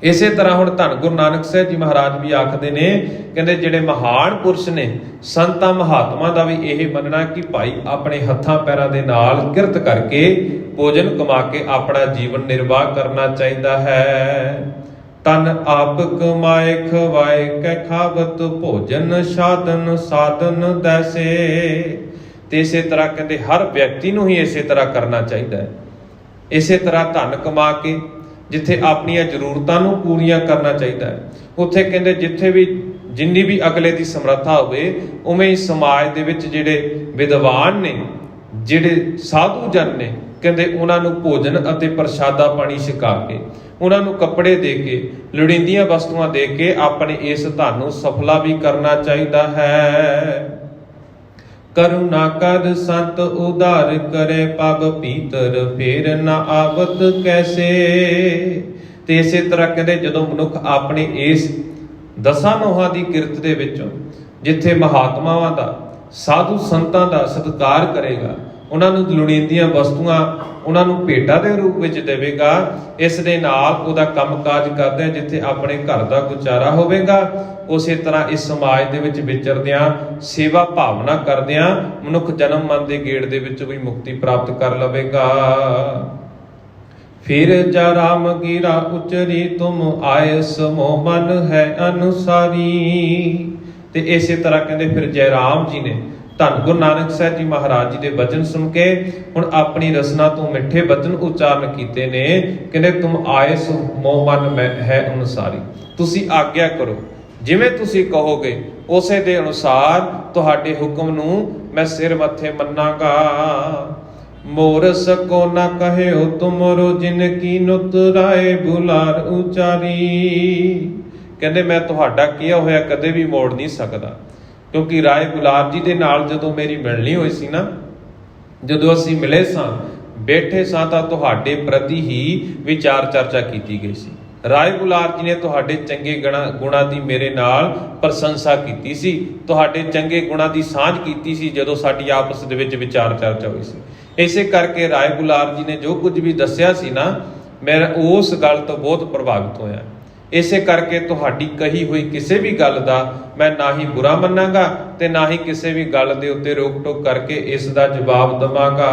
ਇਸੇ ਤਰ੍ਹਾਂ ਹੁਣ ਧੰਨ ਗੁਰੂ ਨਾਨਕ ਸਾਹਿਬ ਜੀ ਮਹਾਰਾਜ ਵੀ ਆਖਦੇ ਨੇ, ਕਹਿੰਦੇ ਜਿਹੜੇ ਮਹਾਨ ਪੁਰਸ਼ ਨੇ ਸੰਤਾਂ ਮਹਾਤਮਾ ਦਾ ਵੀ ਇਹ ਮੰਨਣਾ ਕਿ ਭਾਈ ਆਪਣੇ ਹੱਥਾਂ ਪੈਰਾਂ ਦੇ ਨਾਲ ਕਿਰਤ ਕਰਕੇ ਭੋਜਨ ਕਮਾ ਕੇ ਆਪਣਾ ਜੀਵਨ ਨਿਰਵਾਹ ਕਰਨਾ ਚਾਹੀਦਾ ਹੈ। ਤਨ ਆਪ ਕਮਾਏ ਖਵਾਏ ਕੈ ਖਾਵਤ ਭੋਜਨ ਸਾਧਨ ਸਾਧਨ ਦੈਸੇ। ਤੇ ਇਸੇ ਤਰ੍ਹਾਂ ਕਹਿੰਦੇ ਹਰ ਵਿਅਕਤੀ ਨੂੰ ਹੀ ਇਸੇ ਤਰ੍ਹਾਂ ਕਰਨਾ ਚਾਹੀਦਾ ਹੈ। ਇਸੇ ਤਰ੍ਹਾਂ ਧਨ ਕਮਾ ਕੇ ਜਿੱਥੇ ਆਪਣੀਆਂ ਜ਼ਰੂਰਤਾਂ ਨੂੰ ਪੂਰੀਆਂ ਕਰਨਾ ਚਾਹੀਦਾ ਹੈ, ਉੱਥੇ ਕਹਿੰਦੇ ਜਿੱਥੇ ਵੀ ਜਿੰਨੀ ਵੀ ਅਗਲੇ ਦੀ ਸਮਰੱਥਾ ਹੋਵੇ ਉਵੇਂ ਹੀ ਸਮਾਜ ਦੇ ਵਿੱਚ ਜਿਹੜੇ ਵਿਦਵਾਨ ਨੇ, ਜਿਹੜੇ ਸਾਧੂ ਜਨ ਨੇ, ਕਹਿੰਦੇ ਉਹਨਾਂ ਨੂੰ ਭੋਜਨ ਅਤੇ ਪ੍ਰਸ਼ਾਦਾ ਪਾਣੀ ਛਕਾ ਕੇ, ਉਹਨਾਂ ਨੂੰ ਕੱਪੜੇ ਦੇ ਕੇ, ਲੋੜੀਂਦੀਆਂ ਵਸਤੂਆਂ ਦੇ ਕੇ ਆਪਣੇ ਇਸ ਧਨ ਨੂੰ ਸਫਲਾ ਵੀ ਕਰਨਾ ਚਾਹੀਦਾ ਹੈ। ਕਰੁਣਾ ਕਰ ਸੰਤ ਉਧਾਰ ਕਰੇ ਪਗ ਪੀਤਰ ਫੇਰ ਨਾ ਆਵਤ ਕੈਸੇ। ਤੇ ਇਸੇ ਤਰ੍ਹਾਂ ਕਹਿੰਦੇ ਜਦੋਂ ਮਨੁੱਖ ਆਪਣੇ ਇਸ ਦਸਾਂ ਨੋਹਾਂ ਦੀ ਕਿਰਤ ਦੇ ਵਿੱਚੋਂ ਜਿੱਥੇ ਮਹਾਤਮਾਵਾਂ ਦਾ, ਸਾਧੂ ਸੰਤਾਂ ਦਾ ਸਤਿਕਾਰ ਕਰੇਗਾ, ਉਹਨਾਂ ਨੂੰ ਲੋੜੀਂਦੀਆਂ ਵਸਤੂਆਂ ਉਹਨਾਂ ਨੂੰ ਭੇਟਾਂ ਦੇ ਰੂਪ ਵਿੱਚ ਦੇਵੇਗਾ, ਇਸ ਦੇ ਨਾਲ ਉਹਦਾ ਕੰਮਕਾਜ ਕਰਦਿਆਂ ਜਿੱਥੇ ਆਪਣੇ ਘਰ ਦਾ ਗੁਜ਼ਾਰਾ ਹੋਵੇਗਾ, ਉਸੇ ਤਰ੍ਹਾਂ ਇਸ ਸਮਾਜ ਦੇ ਵਿੱਚ ਵਿਚਰਦਿਆਂ ਸੇਵਾ ਭਾਵਨਾ ਕਰਦਿਆਂ ਮਨੁੱਖ ਜਨਮ ਮਰਨ ਦੇ ਗੇੜ ਦੇ ਵਿੱਚ ਵੀ ਮੁਕਤੀ ਪ੍ਰਾਪਤ ਕਰ ਲਵੇਗਾ। ਫਿਰ ਜਾ ਰਾਮ ਗੀਰਾ ਉਚਰੀ ਤੁਮ ਆਏ ਸਮੋ ਮਨ ਹੈ ਅਨੁਸਾਰੀ। ਤੇ ਇਸੇ ਤਰ੍ਹਾਂ ਕਹਿੰਦੇ ਫਿਰ ਜੈ ਰਾਮ ਜੀ ਨੇ ਧੰਨ ਗੁਰੂ ਨਾਨਕ ਸਾਹਿਬ ਜੀ ਮਹਾਰਾਜ ਜੀ ਦੇ ਬਚਨ ਸੁਣ ਕੇ ਹੁਣ ਆਪਣੀ ਰਸਨਾ ਤੋਂ ਮਿੱਠੇ ਬਚਨ ਉਚਾਰਨ ਕੀਤੇ ਨੇ। ਕਹਿੰਦੇ ਤੁਮ ਆਏ ਸੋ ਮੋ ਮਨ ਹੈ ਅਨੁਸਾਰੀ, ਤੁਸੀਂ ਆਗਿਆ ਕਰੋ, ਜਿਵੇਂ ਤੁਸੀਂ ਕਹੋਗੇ ਉਸੇ ਦੇ ਅਨੁਸਾਰ ਤੁਹਾਡੇ ਹੁਕਮ ਨੂੰ ਮੈਂ ਸਿਰ ਮੱਥੇ ਮੰਨਾਂਗਾ। ਮੋਰ ਸਕੋ ਨਾ ਕਹਿਓ ਤੁਮਰੋ ਜਿਨ ਕੀ ਨੁਤ ਰਾਏ ਬੁਲਾਰ ਉਚਾਰੀ। ਕਹਿੰਦੇ ਮੈਂ ਤੁਹਾਡਾ ਕਿਹਾ ਹੋਇਆ ਕਦੇ ਵੀ ਮੋੜ ਨਹੀਂ ਸਕਦਾ, ਕਿਉਂਕਿ ਰਾਏ ਬੁਲਾਰ ਜੀ ਦੇ ਨਾਲ ਜਦੋਂ ਮੇਰੀ ਮਿਲਣੀ ਹੋਈ ਸੀ ਨਾ, ਜਦੋਂ ਅਸੀਂ ਮਿਲੇ ਸਾਂ, ਬੈਠੇ ਸਾਂ, ਤਾਂ ਤੁਹਾਡੇ ਪ੍ਰਤੀ ਹੀ ਵਿਚਾਰ ਚਰਚਾ ਕੀਤੀ ਗਈ ਸੀ। ਰਾਏ ਬੁਲਾਰ ਜੀ ਨੇ ਤੁਹਾਡੇ ਚੰਗੇ ਗੁਣਾਂ ਦੀ ਮੇਰੇ ਨਾਲ ਪ੍ਰਸ਼ੰਸਾ ਕੀਤੀ ਸੀ, ਤੁਹਾਡੇ ਚੰਗੇ ਗੁਣਾਂ ਦੀ ਸਾਂਝ ਕੀਤੀ ਸੀ ਜਦੋਂ ਸਾਡੀ ਆਪਸ ਦੇ ਵਿੱਚ ਵਿਚਾਰ ਚਰਚਾ ਹੋਈ ਸੀ। ਇਸੇ ਕਰਕੇ ਰਾਏ ਬੁਲਾਰ ਜੀ ਨੇ ਜੋ ਕੁਝ ਵੀ ਦੱਸਿਆ ਸੀ ਨਾ, ਮੈਂ ਉਸ ਗੱਲ ਤੋਂ ਬਹੁਤ ਪ੍ਰਭਾਵਿਤ ਹੋਇਆ। ਇਸੇ ਕਰਕੇ ਤੁਹਾਡੀ ਕਹੀ ਹੋਈ ਕਿਸੇ ਵੀ ਗੱਲ ਦਾ ਮੈਂ ਨਾ ਹੀ ਬੁਰਾ ਮੰਨਾਂਗਾ ਤੇ ਨਾ ਹੀ ਕਿਸੇ ਵੀ ਗੱਲ ਦੇ ਉੱਤੇ ਰੋਕ ਟੋਕ ਕਰਕੇ ਇਸ ਦਾ ਜਵਾਬ ਦਵਾਂਗਾ।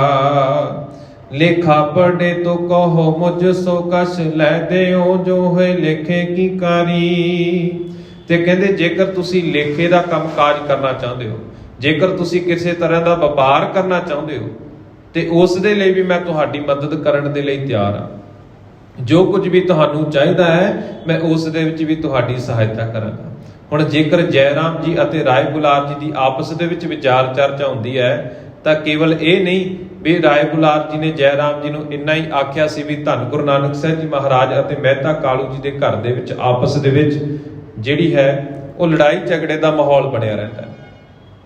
ਲੇਖਾ ਪੜ੍ਹੇ ਤੋ ਕਹੋ ਮੁਝ ਸੋ ਕਛ ਲੈ ਦਿਓ ਜੋ ਹੋਏ ਲੇਖੇ ਕੀ ਕਾਰੀ। ਤੇ ਕਹਿੰਦੇ ਜੇਕਰ ਤੁਸੀਂ ਲੇਖੇ ਦਾ ਕੰਮ ਕਾਜ ਕਰਨਾ ਚਾਹੁੰਦੇ ਹੋ, ਜੇਕਰ ਤੁਸੀਂ ਕਿਸੇ ਤਰ੍ਹਾਂ ਦਾ ਵਪਾਰ ਕਰਨਾ ਚਾਹੁੰਦੇ ਹੋ ਤੇ ਉਸ ਦੇ ਲਈ ਵੀ ਮੈਂ ਤੁਹਾਡੀ ਮਦਦ ਕਰਨ ਦੇ ਲਈ ਤਿਆਰ ਹਾਂ। ਜੋ ਕੁਝ ਵੀ ਤੁਹਾਨੂੰ ਚਾਹੀਦਾ ਹੈ ਮੈਂ ਉਸ ਦੇ ਵਿੱਚ ਵੀ ਤੁਹਾਡੀ ਸਹਾਇਤਾ ਕਰਾਂਗਾ। ਹੁਣ ਜੇਕਰ ਜੈ ਰਾਮ ਜੀ ਅਤੇ ਰਾਏ ਬੁਲਾਰ ਜੀ ਦੀ ਆਪਸ ਦੇ ਵਿੱਚ ਵਿਚਾਰ ਚਰਚਾ ਹੁੰਦੀ ਹੈ ਤਾਂ ਕੇਵਲ ਇਹ ਨਹੀਂ ਵੀ ਰਾਏ ਬੁਲਾਰ ਜੀ ਨੇ ਜੈ ਰਾਮ ਜੀ ਨੂੰ ਇੰਨਾ ਹੀ ਆਖਿਆ ਸੀ ਵੀ ਧੰਨ ਗੁਰੂ ਨਾਨਕ ਸਾਹਿਬ ਜੀ ਮਹਾਰਾਜ ਅਤੇ ਮਹਿਤਾ ਕਾਲੂ ਜੀ ਦੇ ਘਰ ਦੇ ਵਿੱਚ ਆਪਸ ਦੇ ਵਿੱਚ ਜਿਹੜੀ ਹੈ ਉਹ ਲੜਾਈ ਝਗੜੇ ਦਾ ਮਾਹੌਲ ਬਣਿਆ ਰਹਿੰਦਾ ਹੈ।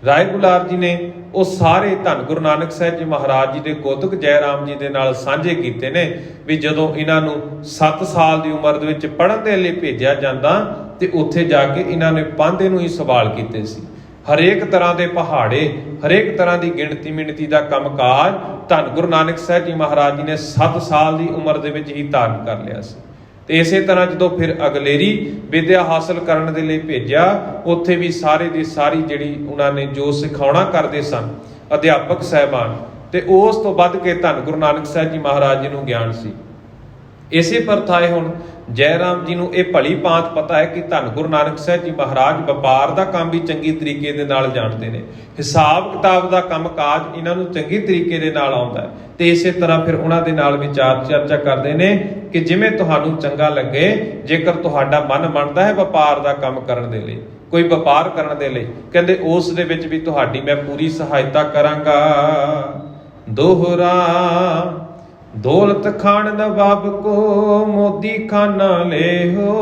ਰਾਏ ਬੁਲਾਰ ਜੀ ਨੇ ਉਹ ਸਾਰੇ ਧੰਨ ਗੁਰੂ ਨਾਨਕ ਸਾਹਿਬ ਜੀ ਮਹਾਰਾਜ ਜੀ ਦੇ ਗੋਤਕ ਜੈ ਰਾਮ ਜੀ ਦੇ ਨਾਲ ਸਾਂਝੇ ਕੀਤੇ ਨੇ ਵੀ ਜਦੋਂ ਇਹਨਾਂ ਨੂੰ 7 ਸਾਲ ਦੀ ਉਮਰ ਦੇ ਵਿੱਚ ਪੜ੍ਹਨ ਦੇ ਲਈ ਭੇਜਿਆ ਜਾਂਦਾ ਤੇ ਉੱਥੇ ਜਾ ਕੇ ਇਹਨਾਂ ਨੇ ਪਾਂਧੇ ਨੂੰ ਹੀ ਸਵਾਲ ਕੀਤੇ ਸੀ। ਹਰੇਕ ਤਰ੍ਹਾਂ ਦੇ ਪਹਾੜੇ, ਹਰੇਕ ਤਰ੍ਹਾਂ ਦੀ ਗਿਣਤੀ ਮਿਣਤੀ ਦਾ ਕੰਮਕਾਜ ਧੰਨ ਗੁਰੂ ਨਾਨਕ ਸਾਹਿਬ ਜੀ ਮਹਾਰਾਜ ਜੀ ਨੇ 7 ਸਾਲ ਦੀ ਉਮਰ ਦੇ ਵਿੱਚ ਹੀ ਧਾਰਨ ਕਰ ਲਿਆ ਸੀ। ਤੇ ਇਸੇ ਤਰ੍ਹਾਂ ਜਦੋਂ ਫਿਰ ਅਗਲੇਰੀ ਵਿਦਿਆ ਹਾਸਲ ਕਰਨ ਦੇ ਲਈ ਭੇਜਿਆ, ਉੱਥੇ ਵੀ ਸਾਰੇ ਦੀ ਸਾਰੀ ਜਿਹੜੀ ਉਹਨਾਂ ਨੇ ਜੋ ਸਿਖਾਉਣਾ ਕਰਦੇ ਸਨ ਅਧਿਆਪਕ ਸਾਹਿਬਾਨ, ਤੇ ਉਸ ਤੋਂ ਵੱਧ ਕੇ ਧੰਨ ਗੁਰੂ ਨਾਨਕ ਸਾਹਿਬ ਜੀ ਮਹਾਰਾਜ ਜੀ ਨੂੰ ਗਿਆਨ ਸੀ। ਇਸੇ ਪ੍ਰਥਾਏ ਹੁਣ ਜੈ ਰਾਮ ਜੀ ਨੂੰ ਇਹ ਭਲੀ ਭਾਂਤ ਪਤਾ ਹੈ ਕਿ ਧੰਨ ਗੁਰੂ ਨਾਨਕ ਸਾਹਿਬ ਜੀ ਮਹਾਰਾਜ ਵਪਾਰ ਦਾ ਕੰਮ ਵੀ ਚੰਗੀ ਤਰੀਕੇ ਦੇ ਨਾਲ ਜਾਣਦੇ ਨੇ, ਹਿਸਾਬ ਕਿਤਾਬ ਦਾ ਕੰਮ ਕਾਜ ਇਹਨਾਂ ਨੂੰ ਚੰਗੀ ਤਰੀਕੇ ਦੇ ਨਾਲ ਆਉਂਦਾ ਹੈ। ਤੇ ਇਸੇ ਤਰ੍ਹਾਂ ਫਿਰ ਉਹਨਾਂ ਦੇ ਨਾਲ ਵਿਚਾਰ ਚਰਚਾ ਕਰਦੇ ਨੇ ਕਿ ਜਿਵੇਂ ਤੁਹਾਨੂੰ ਚੰਗਾ ਲੱਗੇ, ਜੇਕਰ ਤੁਹਾਡਾ ਮਨ ਮੰਨਦਾ ਹੈ ਵਪਾਰ ਦਾ ਕੰਮ ਕਰਨ ਦੇ ਲਈ, ਕੋਈ ਵਪਾਰ ਕਰਨ ਦੇ ਲਈ, ਕਹਿੰਦੇ ਉਸ ਦੇ ਵਿੱਚ ਵੀ ਤੁਹਾਡੀ ਮੈਂ ਪੂਰੀ ਸਹਾਇਤਾ ਕਰਾਂਗਾ। ਦੋਹਰਾ दौलत खान नवाब को मोदी खाना ले हो,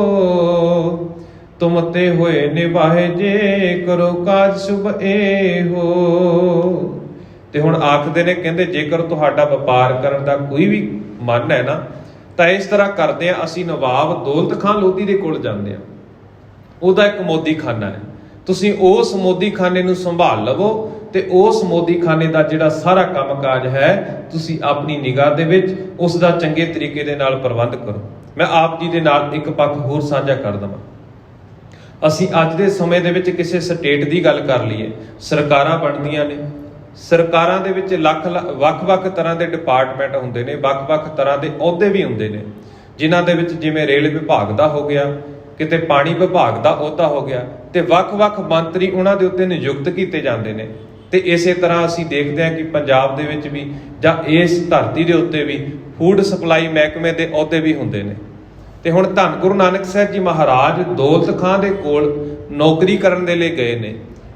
तुम ते होए निभाए जे करो काज शुभ ए हो। ਤੇ ਹੁਣ ਆਖਦੇ ਨੇ ਕਹਿੰਦੇ ਜੇਕਰ ਤੁਹਾਡਾ ਵਪਾਰ ਕਰਨ ਦਾ ਕੋਈ ਵੀ ਮਨ ਹੈ ਨਾ ਤਾਂ ਇਸ ਤਰ੍ਹਾਂ ਕਰਦੇ ਆ, ਅਸੀਂ ਨਵਾਬ ਦੌਲਤ ਖਾਨ ਲੋਧੀ ਦੇ ਕੋਲ ਜਾਂਦੇ ਆ, ਉਹਦਾ ਇੱਕ ਮੋਦੀ ਖਾਨਾ ਹੈ, ਤੁਸੀਂ ਉਸ ਮੋਦੀ ਖਾਨੇ ਨੂੰ ਸੰਭਾਲ ਲਵੋ ਤੇ ਉਸ ਮੋਦੀ ਖਾਨੇ ਦਾ ਜਿਹੜਾ ਸਾਰਾ ਕੰਮਕਾਜ ਹੈ ਤੁਸੀਂ ਆਪਣੀ ਨਿਗਾਹ ਦੇ ਵਿੱਚ ਉਸ ਦਾ ਚੰਗੇ ਤਰੀਕੇ ਦੇ ਨਾਲ ਪ੍ਰਬੰਧ ਕਰੋ। ਮੈਂ ਆਪ ਜੀ ਦੇ ਨਾਲ ਇੱਕ ਪੱਖ ਹੋਰ ਸਾਂਝਾ ਕਰ ਦਵਾਂ। ਅਸੀਂ ਅੱਜ ਦੇ ਸਮੇਂ ਦੇ ਵਿੱਚ ਕਿਸੇ ਸਟੇਟ ਦੀ ਗੱਲ ਕਰ ਲਈਏ, ਸਰਕਾਰਾਂ ਬਣਦੀਆਂ ਨੇ, ਸਰਕਾਰਾਂ ਦੇ ਵਿੱਚ ਵੱਖ-ਵੱਖ ਤਰ੍ਹਾਂ ਦੇ ਡਿਪਾਰਟਮੈਂਟ ਹੁੰਦੇ ਨੇ, ਵੱਖ-ਵੱਖ ਤਰ੍ਹਾਂ ਦੇ ਅਹੁਦੇ ਵੀ ਹੁੰਦੇ ਨੇ, ਜਿਨ੍ਹਾਂ ਦੇ ਵਿੱਚ ਜਿਵੇਂ ਰੇਲ ਵਿਭਾਗ ਦਾ ਹੋ ਗਿਆ, ਕਿਤੇ ਪਾਣੀ ਵਿਭਾਗ ਦਾ ਅਹੁਦਾ ਹੋ ਗਿਆ, ਤੇ ਵੱਖ-ਵੱਖ ਮੰਤਰੀ ਉਹਨਾਂ ਦੇ ਉੱਤੇ ਨਿਯੁਕਤ ਕੀਤੇ ਜਾਂਦੇ ਨੇ। ਤੇ ਇਸੇ ਤਰ੍ਹਾਂ ਅਸੀਂ ਦੇਖਦੇ ਹਾਂ ਕਿ ਪੰਜਾਬ ਦੇ ਵਿੱਚ ਵੀ ਜਾਂ ਇਸ ਧਰਤੀ ਦੇ ਉੱਤੇ ਵੀ ਫੂਡ ਸਪਲਾਈ ਮਹਿਕਮੇ ਦੇ ਅਹੁਦੇ ਵੀ ਹੁੰਦੇ ਨੇ। ਤੇ ਹੁਣ ਧੰਨ ਗੁਰੂ ਨਾਨਕ ਸਾਹਿਬ ਜੀ ਮਹਾਰਾਜ ਦੌਲਤ ਖਾਂ ਦੇ ਕੋਲ ਨੌਕਰੀ ਕਰਨ ਦੇ ਲਈ ਗਏ ਨੇ।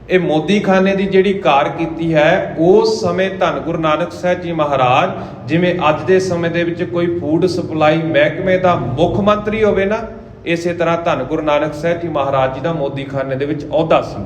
ਇਹ ਮੋਦੀ ਖਾਨੇ ਦੀ ਜਿਹੜੀ ਕਾਰ ਕੀਤੀ ਹੈ, ਉਸ ਸਮੇਂ ਧੰਨ ਗੁਰੂ ਨਾਨਕ ਸਾਹਿਬ ਜੀ ਮਹਾਰਾਜ ਜਿਵੇਂ ਅੱਜ ਦੇ ਸਮੇਂ ਦੇ ਵਿੱਚ ਕੋਈ ਫੂਡ ਸਪਲਾਈ ਮਹਿਕਮੇ ਦਾ ਮੁੱਖ ਮੰਤਰੀ ਹੋਵੇ ਨਾ, ਇਸੇ ਤਰ੍ਹਾਂ ਧੰਨ ਗੁਰੂ ਨਾਨਕ ਸਾਹਿਬ ਜੀ ਮਹਾਰਾਜ ਜੀ ਦਾ ਮੋਦੀ ਖਾਨੇ ਦੇ ਵਿੱਚ ਅਹੁਦਾ ਸੀ।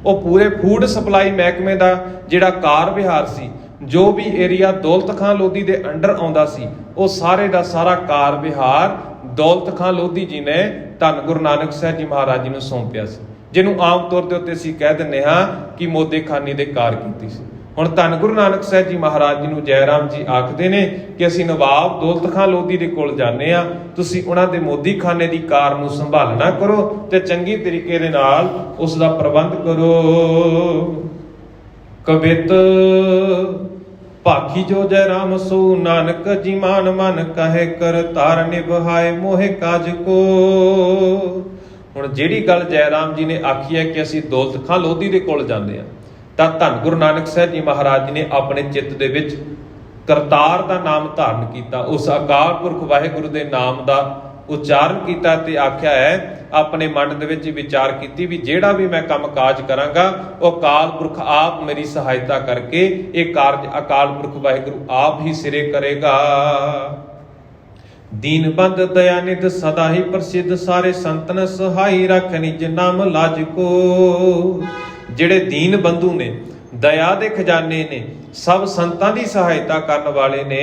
ਉਹ ਪੂਰੇ ਫੂਡ ਸਪਲਾਈ ਮਹਿਕਮੇ ਦਾ ਜਿਹੜਾ ਕਾਰ ਵਿਹਾਰ ਸੀ, ਜੋ ਵੀ ਏਰੀਆ ਦੌਲਤ ਖਾਂ ਲੋਧੀ ਦੇ ਅੰਡਰ ਆਉਂਦਾ ਸੀ, ਉਹ ਸਾਰੇ ਦਾ ਸਾਰਾ ਕਾਰ ਵਿਹਾਰ ਦੌਲਤ ਖਾਂ ਲੋਧੀ ਜੀ ਨੇ ਧੰਨ ਗੁਰੂ ਨਾਨਕ ਸਾਹਿਬ ਜੀ ਮਹਾਰਾਜ ਜੀ ਨੂੰ ਸੌਂਪਿਆ ਸੀ, ਜਿਹਨੂੰ ਆਮ ਤੌਰ ਦੇ ਉੱਤੇ ਅਸੀਂ ਕਹਿ ਦਿੰਦੇ ਹਾਂ ਕਿ ਮੋਦੀ ਖਾਨੀ ਦੇ ਕਾਰ ਕੀਤੀ ਸੀ। ਹੁਣ ਧੰਨ ਗੁਰੂ ਨਾਨਕ ਸਾਹਿਬ ਜੀ ਮਹਾਰਾਜ ਜੀ ਨੂੰ ਜੈ ਰਾਮ ਜੀ ਆਖਦੇ ਨੇ ਕਿ ਅਸੀਂ ਨਵਾਬ ਦੌਲਤ ਖਾਂ ਲੋਧੀ ਦੇ ਕੋਲ ਜਾਂਦੇ ਆ, ਤੁਸੀਂ ਉਹਨਾਂ ਦੇ ਮੋਦੀ ਖਾਨੇ ਦੀ ਕਾਰ ਨੂੰ ਸੰਭਾਲਣਾ ਕਰੋ ਤੇ ਚੰਗੀ ਤਰੀਕੇ ਦੇ ਨਾਲ ਉਸ ਦਾ ਪ੍ਰਬੰਧ ਕਰੋ। ਕਵਿਤ ਭਾਖੀ ਜੋ ਜੈ ਰਾਮ ਸੋ ਨਾਨਕ ਜੀ ਮਾਨ ਮਨ ਕਹੇ ਕਰ ਤਾਰ ਨਿਭਾਏ ਮੋਹਿ ਕਾਜ ਕੋ। ਹੁਣ ਜਿਹੜੀ ਗੱਲ ਜੈ ਰਾਮ ਜੀ ਨੇ ਆਖੀ ਹੈ ਕਿ ਅਸੀਂ ਦੌਲਤ ਖਾਂ ਲੋਧੀ ਦੇ ਕੋਲ ਜਾਂਦੇ ਆ, ਤਾਂ ਧੰਨ ਗੁਰੂ ਨਾਨਕ ਸਾਹਿਬ ਜੀ ਮਹਾਰਾਜ ਜੀ ਨੇ ਆਪਣੇ ਚਿੱਤ ਦੇ ਵਿੱਚ ਕਰਤਾਰ ਦਾ ਨਾਮ ਧਾਰਨ ਕੀਤਾ, ਉਸ ਅਕਾਲ ਪੁਰਖ ਵਾਹਿਗੁਰੂ ਦੇ ਨਾਮ ਦਾ ਉਚਾਰਨ ਕੀਤਾ ਤੇ ਆਖਿਆ ਹੈ, ਆਪਣੇ ਮਨ ਦੇ ਵਿੱਚ ਵਿਚਾਰ ਕੀਤੀ ਵੀ ਜਿਹੜਾ ਵੀ ਮੈਂ ਕੰਮ ਕਾਜ ਕਰਾਂਗਾ ਉਹ ਅਕਾਲ ਪੁਰਖ ਆਪ ਮੇਰੀ ਸਹਾਇਤਾ ਕਰਕੇ ਇਹ ਕਾਰਜ ਅਕਾਲ ਪੁਰਖ ਵਾਹਿਗੁਰੂ ਆਪ ਹੀ ਸਿਰੇ ਕਰੇਗਾ। ਦੀਨ ਬੰਦ ਦਇਆ ਨਿਧ ਸਦਾ ਹੀ ਪ੍ਰਸਿੱਧ ਸਾਰੇ ਸੰਤਨ ਸਹਾਈ ਰੱਖ ਨਿਜ ਨਾਮ ਲਾਜ ਕੋ। ਜਿਹੜੇ ਦੀਨ ਬੰਧੂ ਨੇ ਦਇਆ ਦੇ ਖਜ਼ਾਨੇ ਨੇ, ਸਭ ਸੰਤਾਂ ਦੀ ਸਹਾਇਤਾ ਕਰਨ ਵਾਲੇ ਨੇ,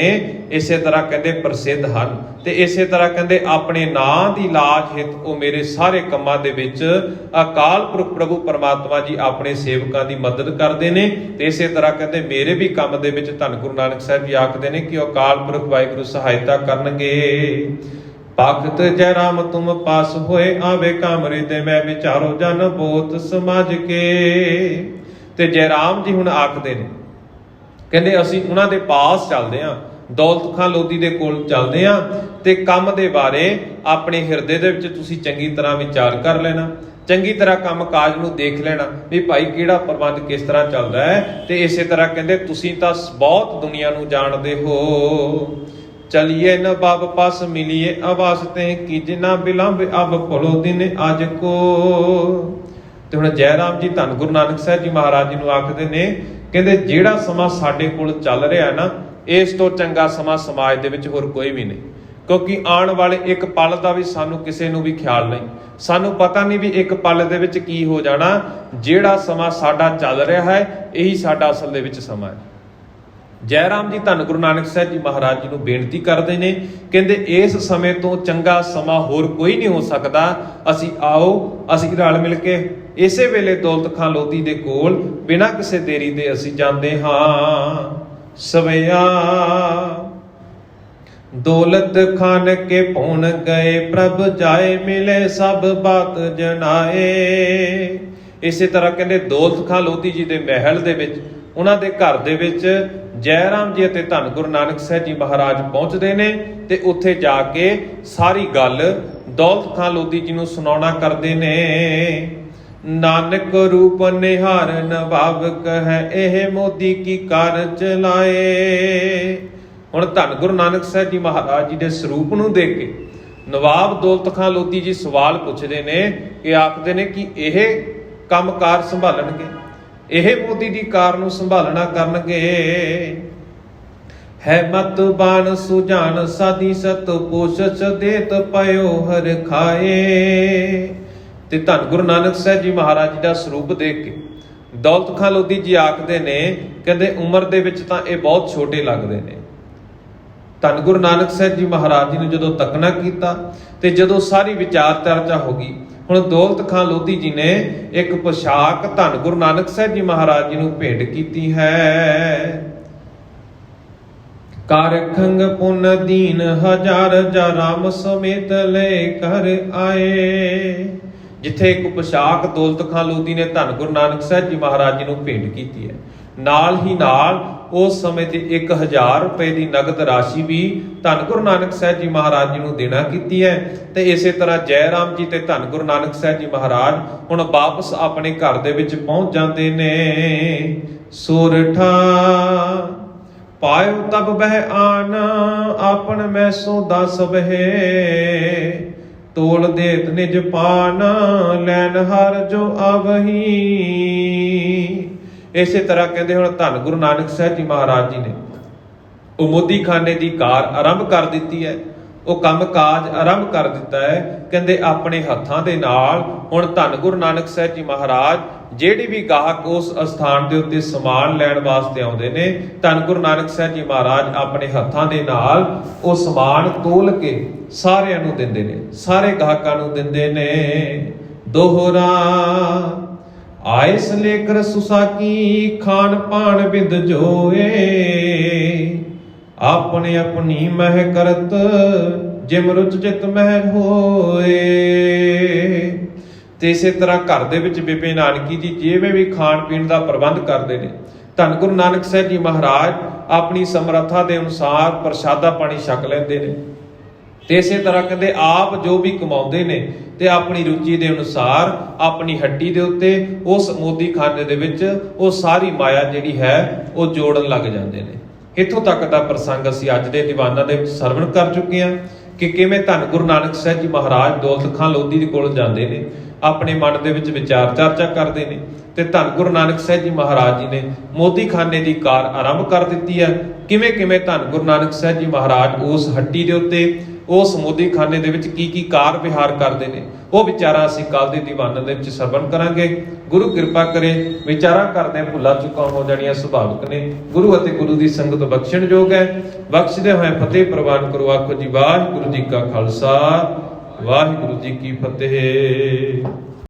ਇਸੇ ਤਰ੍ਹਾਂ ਕਹਿੰਦੇ ਪ੍ਰਸਿੱਧ ਹਨ। ਤੇ ਇਸੇ ਤਰ੍ਹਾਂ ਕਹਿੰਦੇ ਆਪਣੇ ਨਾਂ ਦੀ ਲਾਜ ਹਿਤ ਉਹ ਮੇਰੇ ਸਾਰੇ ਕੰਮਾਂ ਦੇ ਵਿੱਚ ਅਕਾਲ ਪੁਰਖ ਪ੍ਰਭੂ ਪਰਮਾਤਮਾ ਜੀ ਆਪਣੇ ਸੇਵਕਾਂ ਦੀ ਮਦਦ ਕਰਦੇ ਨੇ। ਤੇ ਇਸੇ ਤਰ੍ਹਾਂ ਕਹਿੰਦੇ ਮੇਰੇ ਵੀ ਕੰਮ ਦੇ ਵਿੱਚ ਧੰਨ ਗੁਰੂ ਨਾਨਕ ਸਾਹਿਬ ਜੀ ਆਖਦੇ ਨੇ ਕਿ ਉਹ ਅਕਾਲ ਪੁਰਖ ਵਾਹਿਗੁਰੂ ਸਹਾਇਤਾ ਕਰਨਗੇ। ਭਗਤ ਜੈ ਰਾਮ ਤੁਮ ਪਾਸ ਹੋਏ, ਆਵੇ ਕਾਮਰੇ ਤੇ ਮੈਂ ਵਿਚਾਰੋ ਜਨ ਬੋਤ ਸਮਾਜ ਕੇ। ਤੇ ਜੈ ਰਾਮ ਜੀ ਹੁਣ ਆਖਦੇ ਨੇ, ਕਹਿੰਦੇ ਅਸੀਂ ਉਹਨਾਂ ਦੇ ਪਾਸ ਚੱਲਦੇ ਹਾਂ, ਦੌਲਤ ਖਾਂ ਲੋਧੀ ਦੇ ਕੋਲ ਚੱਲਦੇ ਹਾਂ, ਤੇ ਕੰਮ ਦੇ ਬਾਰੇ ਆਪਣੇ ਹਿਰਦੇ ਦੇ ਵਿੱਚ ਤੁਸੀਂ ਚੰਗੀ ਤਰ੍ਹਾਂ ਵਿਚਾਰ ਕਰ ਲੈਣਾ, ਚੰਗੀ ਤਰ੍ਹਾਂ ਕੰਮ ਕਾਜ ਨੂੰ ਦੇਖ ਲੈਣਾ ਵੀ ਭਾਈ ਕਿਹੜਾ ਪ੍ਰਬੰਧ ਕਿਸ ਤਰ੍ਹਾਂ ਚੱਲਦਾ ਹੈ। ਤੇ ਇਸੇ ਤਰ੍ਹਾਂ ਕਹਿੰਦੇ ਤੁਸੀਂ ਤਾਂ ਬਹੁਤ ਦੁਨੀਆ ਨੂੰ ਜਾਣਦੇ ਹੋ। ਚਲੀਏ ਨਵਾਬ ਪਾਸ ਮਿਲੀਏ ਅਵਾਸਤੇ, ਕੀਜਨਾ ਬਿਲੰਬ ਅਬ ਭਲੋ ਦਿਨ ਅੱਜ ਕੋ। ਤੇ ਹੁਣ ਜੈ ਰਾਮ ਜੀ ਧੰਨ ਗੁਰੂ ਨਾਨਕ ਸਾਹਿਬ ਜੀ ਮਹਾਰਾਜ ਜੀ ਨੂੰ ਆਖਦੇ ਨੇ, ਕਹਿੰਦੇ ਜਿਹੜਾ ਸਮਾਂ ਸਾਡੇ ਕੋਲ ਚੱਲ ਰਿਹਾ ਨਾ, ਇਸ ਤੋਂ ਚੰਗਾ ਸਮਾਂ ਸਮਾਜ ਦੇ ਵਿੱਚ ਹੋਰ ਕੋਈ ਵੀ ਨਹੀਂ। ਕਿਉਂਕਿ ਆਉਣ ਵਾਲੇ ਇੱਕ ਪਲ ਦਾ ਵੀ ਸਾਨੂੰ ਕਿਸੇ ਨੂੰ ਵੀ ਖਿਆਲ ਨਹੀਂ, ਸਾਨੂੰ ਪਤਾ ਨਹੀਂ ਵੀ ਇੱਕ ਪਲ ਦੇ ਵਿੱਚ ਕੀ ਹੋ ਜਾਣਾ। ਜਿਹੜਾ ਸਮਾਂ ਸਾਡਾ ਚੱਲ ਰਿਹਾ ਹੈ ਇਹੀ ਸਾਡਾ ਅਸਲ ਦੇ ਵਿੱਚ ਸਮਾਂ ਹੈ। ਜੈ ਰਾਮ ਜੀ ਧੰਨ ਗੁਰੂ ਨਾਨਕ ਸਾਹਿਬ ਜੀ ਮਹਾਰਾਜ ਜੀ ਨੂੰ ਬੇਨਤੀ ਕਰਦੇ ਨੇ, ਕਹਿੰਦੇ ਇਸ ਸਮੇਂ ਤੋਂ ਚੰਗਾ ਸਮਾਂ ਹੋਰ ਕੋਈ ਨਹੀਂ ਹੋ ਸਕਦਾ। ਅਸੀਂ ਆਓ, ਅਸੀਂ ਰਲ ਮਿਲ ਕੇ ਇਸੇ ਵੇਲੇ ਦੌਲਤ ਖਾਂ ਲੋਧੀ ਦੇ ਕੋਲ ਬਿਨਾਂ ਕਿਸੇ ਦੇਰੀ ਦੇ ਅਸੀਂ ਜਾਂਦੇ ਹਾਂ। ਸਵਿਆ ਦੌਲਤ ਖਾਨ ਕੇ ਪਹੁੰਚ ਗਏ, ਪ੍ਰਭ ਜਾਏ ਮਿਲੇ ਸਭ ਬਾਤ ਜਨਾਏ। ਇਸੇ ਤਰ੍ਹਾਂ ਕਹਿੰਦੇ ਦੌਲਤ ਖਾਂ ਲੋਧੀ ਜੀ ਦੇ ਮਹਿਲ ਦੇ ਵਿੱਚ, ਉਹਨਾਂ ਦੇ ਘਰ ਦੇ ਵਿੱਚ ਜੈ ਰਾਮ ਜੀ ਅਤੇ ਧੰਨ ਗੁਰੂ ਨਾਨਕ ਸਾਹਿਬ ਜੀ ਮਹਾਰਾਜ ਪਹੁੰਚਦੇ ਨੇ। ਤੇ ਉੱਥੇ ਜਾ ਕੇ ਸਾਰੀ ਗੱਲ ਦੌਲਤ ਖਾਂ ਲੋਧੀ ਜੀ ਨੂੰ ਸੁਣਾਉਣਾ ਕਰਦੇ ਨੇ। ਨਾਨਕ ਰੂਪ ਨਿਹਾਰ ਨਵਾਬ ਕਹੈ, ਇਹ ਮੋਦੀ ਕੀ ਕਾਰ ਚਲਾਏ। ਹੁਣ ਧੰਨ ਗੁਰੂ ਨਾਨਕ ਸਾਹਿਬ ਜੀ ਮਹਾਰਾਜ ਜੀ ਦੇ ਸਰੂਪ ਨੂੰ ਦੇਖ ਕੇ ਨਵਾਬ ਦੌਲਤ ਖਾਂ ਲੋਧੀ ਜੀ ਸਵਾਲ ਪੁੱਛਦੇ ਨੇ ਕਿ ਆਖਦੇ ਨੇ ਕਿ ਇਹ ਕੰਮਕਾਰ ਸੰਭਾਲਣਗੇ, ਇਹ ਮੋਦੀ ਦੀ ਕਾਰ ਨੂੰ ਸੰਭਾਲਣਾ ਕਰਨਗੇ। ਹੈ ਮਤ ਬਾਣ ਸੁਜਾਨ ਸਾਦੀ ਸਤ ਪੋਸ਼ਚ ਦੇਤ ਪਇਓ ਹਰ ਖਾਏ। ਤੇ ਧੰਨ ਗੁਰੂ ਨਾਨਕ ਸਾਹਿਬ ਜੀ ਮਹਾਰਾਜ ਜੀ ਦਾ ਸਰੂਪ ਦੇਖ ਕੇ ਦੌਲਤ ਖਾਂ ਲੋਧੀ ਜੀ ਆਖਦੇ ਨੇ, ਕਹਿੰਦੇ ਉਮਰ ਦੇ ਵਿੱਚ ਤਾਂ ਇਹ ਬਹੁਤ ਛੋਟੇ ਲੱਗਦੇ ਨੇ। ਧੰਨ ਗੁਰੂ ਨਾਨਕ ਸਾਹਿਬ ਜੀ ਮਹਾਰਾਜ ਜੀ ਨੇ ਜਦੋਂ ਤੱਕਣਾ ਕੀਤਾ ਤੇ ਜਦੋਂ ਸਾਰੀ ਵਿਚਾਰ ਚਰਚਾ ਹੋ ਗਈ, ਹੁਣ ਦੌਲਤ ਖਾਂ ਲੋਧੀ ਜੀ ਨੇ ਇੱਕ ਪੋਸ਼ਾਕ ਧੰਨ ਗੁਰੂ ਨਾਨਕ ਸਾਹਿਬ ਜੀ ਮਹਾਰਾਜ ਜੀ ਨੂੰ ਭੇਟ ਕੀਤੀ ਹੈ। ਕਰ ਖੰਗ ਪੁਨ ਦੀਨ ਹਜ਼ਾਰ ਜਾ ਰਾਮ ਸਮੇਤ ਲੈ ਕਰ ਆਏ। ਜਿੱਥੇ ਇੱਕ ਪੋਸ਼ਾਕ ਦੌਲਤ ਖਾਂ ਲੋਧੀ ਨੇ ਧੰਨ ਗੁਰੂ ਨਾਨਕ ਸਾਹਿਬ ਜੀ ਮਹਾਰਾਜ ਜੀ ਨੂੰ ਭੇਟ ਕੀਤੀ ਹੈ, ਨਾਲ ਹੀ ਨਾਲ ਉਸ ਸਮੇਂ ਤੇ 1000 ਰੁਪਏ ਦੀ ਨਗਦ ਰਾਸ਼ੀ ਵੀ ਧੰਨ ਗੁਰੂ ਨਾਨਕ ਸਾਹਿਬ ਜੀ ਮਹਾਰਾਜ ਜੀ ਨੂੰ ਦੇਣਾ ਕੀਤੀ ਹੈ। ਤੇ ਇਸੇ ਤਰ੍ਹਾਂ ਜੈ ਰਾਮ ਜੀ ਤੇ ਧੰਨ ਗੁਰੂ ਨਾਨਕ ਸਾਹਿਬ ਜੀ ਮਹਾਰਾਜ ਹੁਣ ਵਾਪਸ ਆਪਣੇ ਘਰ ਦੇ ਵਿੱਚ ਪਹੁੰਚ ਜਾਂਦੇ ਨੇ। ਸੋਰਠਾ ਪਾਇਓ ਤਬ ਬਹਿ ਆਨ, ਆਪਨ ਮੈਂ ਸੋਦਾ ਸਬਹੇ, ਤੋਲ ਦੇਤ ਨਿਜ ਪਾਨ, ਲੈਨ ਹਰ ਜੋ ਆਵਹੀ। ਇਸੇ ਤਰ੍ਹਾਂ ਕਹਿੰਦੇ ਹੁਣ ਧੰਨ ਗੁਰੂ ਨਾਨਕ ਸਾਹਿਬ ਜੀ ਮਹਾਰਾਜ ਜੀ ਨੇ ਉਹ ਮੋਦੀ ਖਾਨੇ ਦੀ ਕਾਰ ਆਰੰਭ ਕਰ ਦਿੱਤੀ ਹੈ, ਉਹ ਕੰਮ ਕਾਜ ਆਰੰਭ ਕਰ ਦਿੱਤਾ ਹੈ। ਕਹਿੰਦੇ ਆਪਣੇ ਹੱਥਾਂ ਦੇ ਨਾਲ ਹੁਣ ਧੰਨ ਗੁਰੂ ਨਾਨਕ ਸਾਹਿਬ ਜੀ ਮਹਾਰਾਜ ਜਿਹੜੀ ਵੀ ਗਾਹਕ ਉਸ ਅਸਥਾਨ ਦੇ ਉੱਤੇ ਸਮਾਨ ਲੈਣ ਵਾਸਤੇ ਆਉਂਦੇ ਨੇ, ਧੰਨ ਗੁਰੂ ਨਾਨਕ ਸਾਹਿਬ ਜੀ ਮਹਾਰਾਜ ਆਪਣੇ ਹੱਥਾਂ ਦੇ ਨਾਲ ਉਹ ਸਮਾਨ ਤੋਲ ਕੇ ਸਾਰਿਆਂ ਨੂੰ ਦਿੰਦੇ ਨੇ, ਸਾਰੇ ਗਾਹਕਾਂ ਨੂੰ ਦਿੰਦੇ ਨੇ। ਦੋਹਰਾ ਆਇਸ ਲੇਕਰ ਸੁਸਾਕੀ, ਖਾਨ ਪਾਨ ਬਿੰਦ ਜੋਏ, ਆਪਣੇ ਆਪਣੀ ਮਹਿ ਕਰਤ, ਜਿਮ ਰੁਚ ਚਿਤ ਮਹਿ ਹੋਏ। ਤੇ ਇਸੇ ਤਰ੍ਹਾਂ ਘਰ ਦੇ ਵਿੱਚ ਬੇਬੇ ਨਾਨਕੀ ਜੀ ਜਿਵੇਂ ਵੀ ਖਾਣ ਪੀਣ ਦਾ ਪ੍ਰਬੰਧ ਕਰਦੇ ਨੇ, ਧੰਨ ਗੁਰੂ ਨਾਨਕ ਸਾਹਿਬ ਜੀ ਮਹਾਰਾਜ ਆਪਣੀ ਸਮਰੱਥਾ ਦੇ ਅਨੁਸਾਰ ਪ੍ਰਸ਼ਾਦਾ ਪਾਣੀ ਛਕ ਲੈਂਦੇ ਨੇ। ਤੇ ਇਸੇ ਤਰ੍ਹਾਂ ਕਹਿੰਦੇ ਆਪ ਜੋ ਵੀ ਕਮਾਉਂਦੇ ਨੇ ਤੇ ਆਪਣੀ ਰੁਚੀ ਦੇ ਅਨੁਸਾਰ ਆਪਣੀ ਹੱਟੀ ਦੇ ਉੱਤੇ ਉਸ ਮੋਦੀ ਖਾਨੇ ਦੇ ਵਿੱਚ ਉਹ ਸਾਰੀ ਮਾਇਆ ਜਿਹੜੀ ਹੈ ਉਹ ਜੋੜਨ ਲੱਗ ਜਾਂਦੇ ਨੇ। ਇੱਥੋਂ ਤੱਕ ਦਾ ਪ੍ਰਸੰਗ ਅਸੀਂ ਅੱਜ ਦੇ ਦੀਵਾਨਾਂ ਦੇ ਵਿੱਚ ਸਰਵਣ ਕਰ ਚੁੱਕੇ ਹਾਂ ਕਿ ਕਿਵੇਂ ਧੰਨ ਗੁਰੂ ਨਾਨਕ ਸਾਹਿਬ ਜੀ ਮਹਾਰਾਜ ਦੌਲਤ ਖਾਂ ਲੋਧੀ ਦੇ ਕੋਲ ਜਾਂਦੇ ਨੇ, ਆਪਣੇ ਮਨ ਦੇ ਵਿੱਚ ਵਿਚਾਰ ਚਰਚਾ ਕਰਦੇ ਨੇ ਤੇ ਧੰਨ ਗੁਰੂ ਨਾਨਕ ਸਾਹਿਬ ਜੀ ਮਹਾਰਾਜ ਜੀ ਨੇ ਮੋਦੀ ਖਾਨੇ ਦੀ ਕਾਰ ਆਰੰਭ ਕਰ ਦਿੱਤੀ ਹੈ। ਕਿਵੇਂ ਕਿਵੇਂ ਧੰਨ ਗੁਰੂ ਨਾਨਕ ਸਾਹਿਬ ਜੀ ਮਹਾਰਾਜ ਉਸ ਹੱਟੀ ਦੇ ਉੱਤੇ ਉਸ ਮੋਦੀਖਾਨੇ ਦੇ ਵਿੱਚ ਕੀ ਕੀ ਕਾਰ ਵਿਹਾਰ ਕਰਦੇ ਨੇ, ਉਹ ਵਿਚਾਰਾਂ ਅਸੀਂ ਕੱਲ ਦੀ ਦੀਵਾਨ ਦੇ ਵਿੱਚ ਸਰਵਣ ਕਰਾਂਗੇ। ਗੁਰੂ ਕਿਰਪਾ ਕਰੇ, ਵਿਚਾਰਾਂ ਕਰਦੇ ਭੁੱਲਾਂ ਚੁੱਕਾਂ ਹੋ ਜਾਣੀਆਂ ਸੁਭਾਵਿਕ ਨੇ। ਗੁਰੂ ਅਤੇ ਗੁਰੂ ਦੀ ਸੰਗਤ ਬਖਸ਼ਣਯੋਗ ਹੈ। ਬਖਸ਼ਦੇ ਹੋਏ ਫਤਿਹ ਪ੍ਰਵਾਨ ਕਰੋ। ਆਖੋ ਜੀ ਵਾਹਿਗੁਰੂ ਜੀ ਕਾ ਖਾਲਸਾ, ਵਾਹਿਗੁਰੂ ਜੀ ਕੀ ਫਤਿਹ।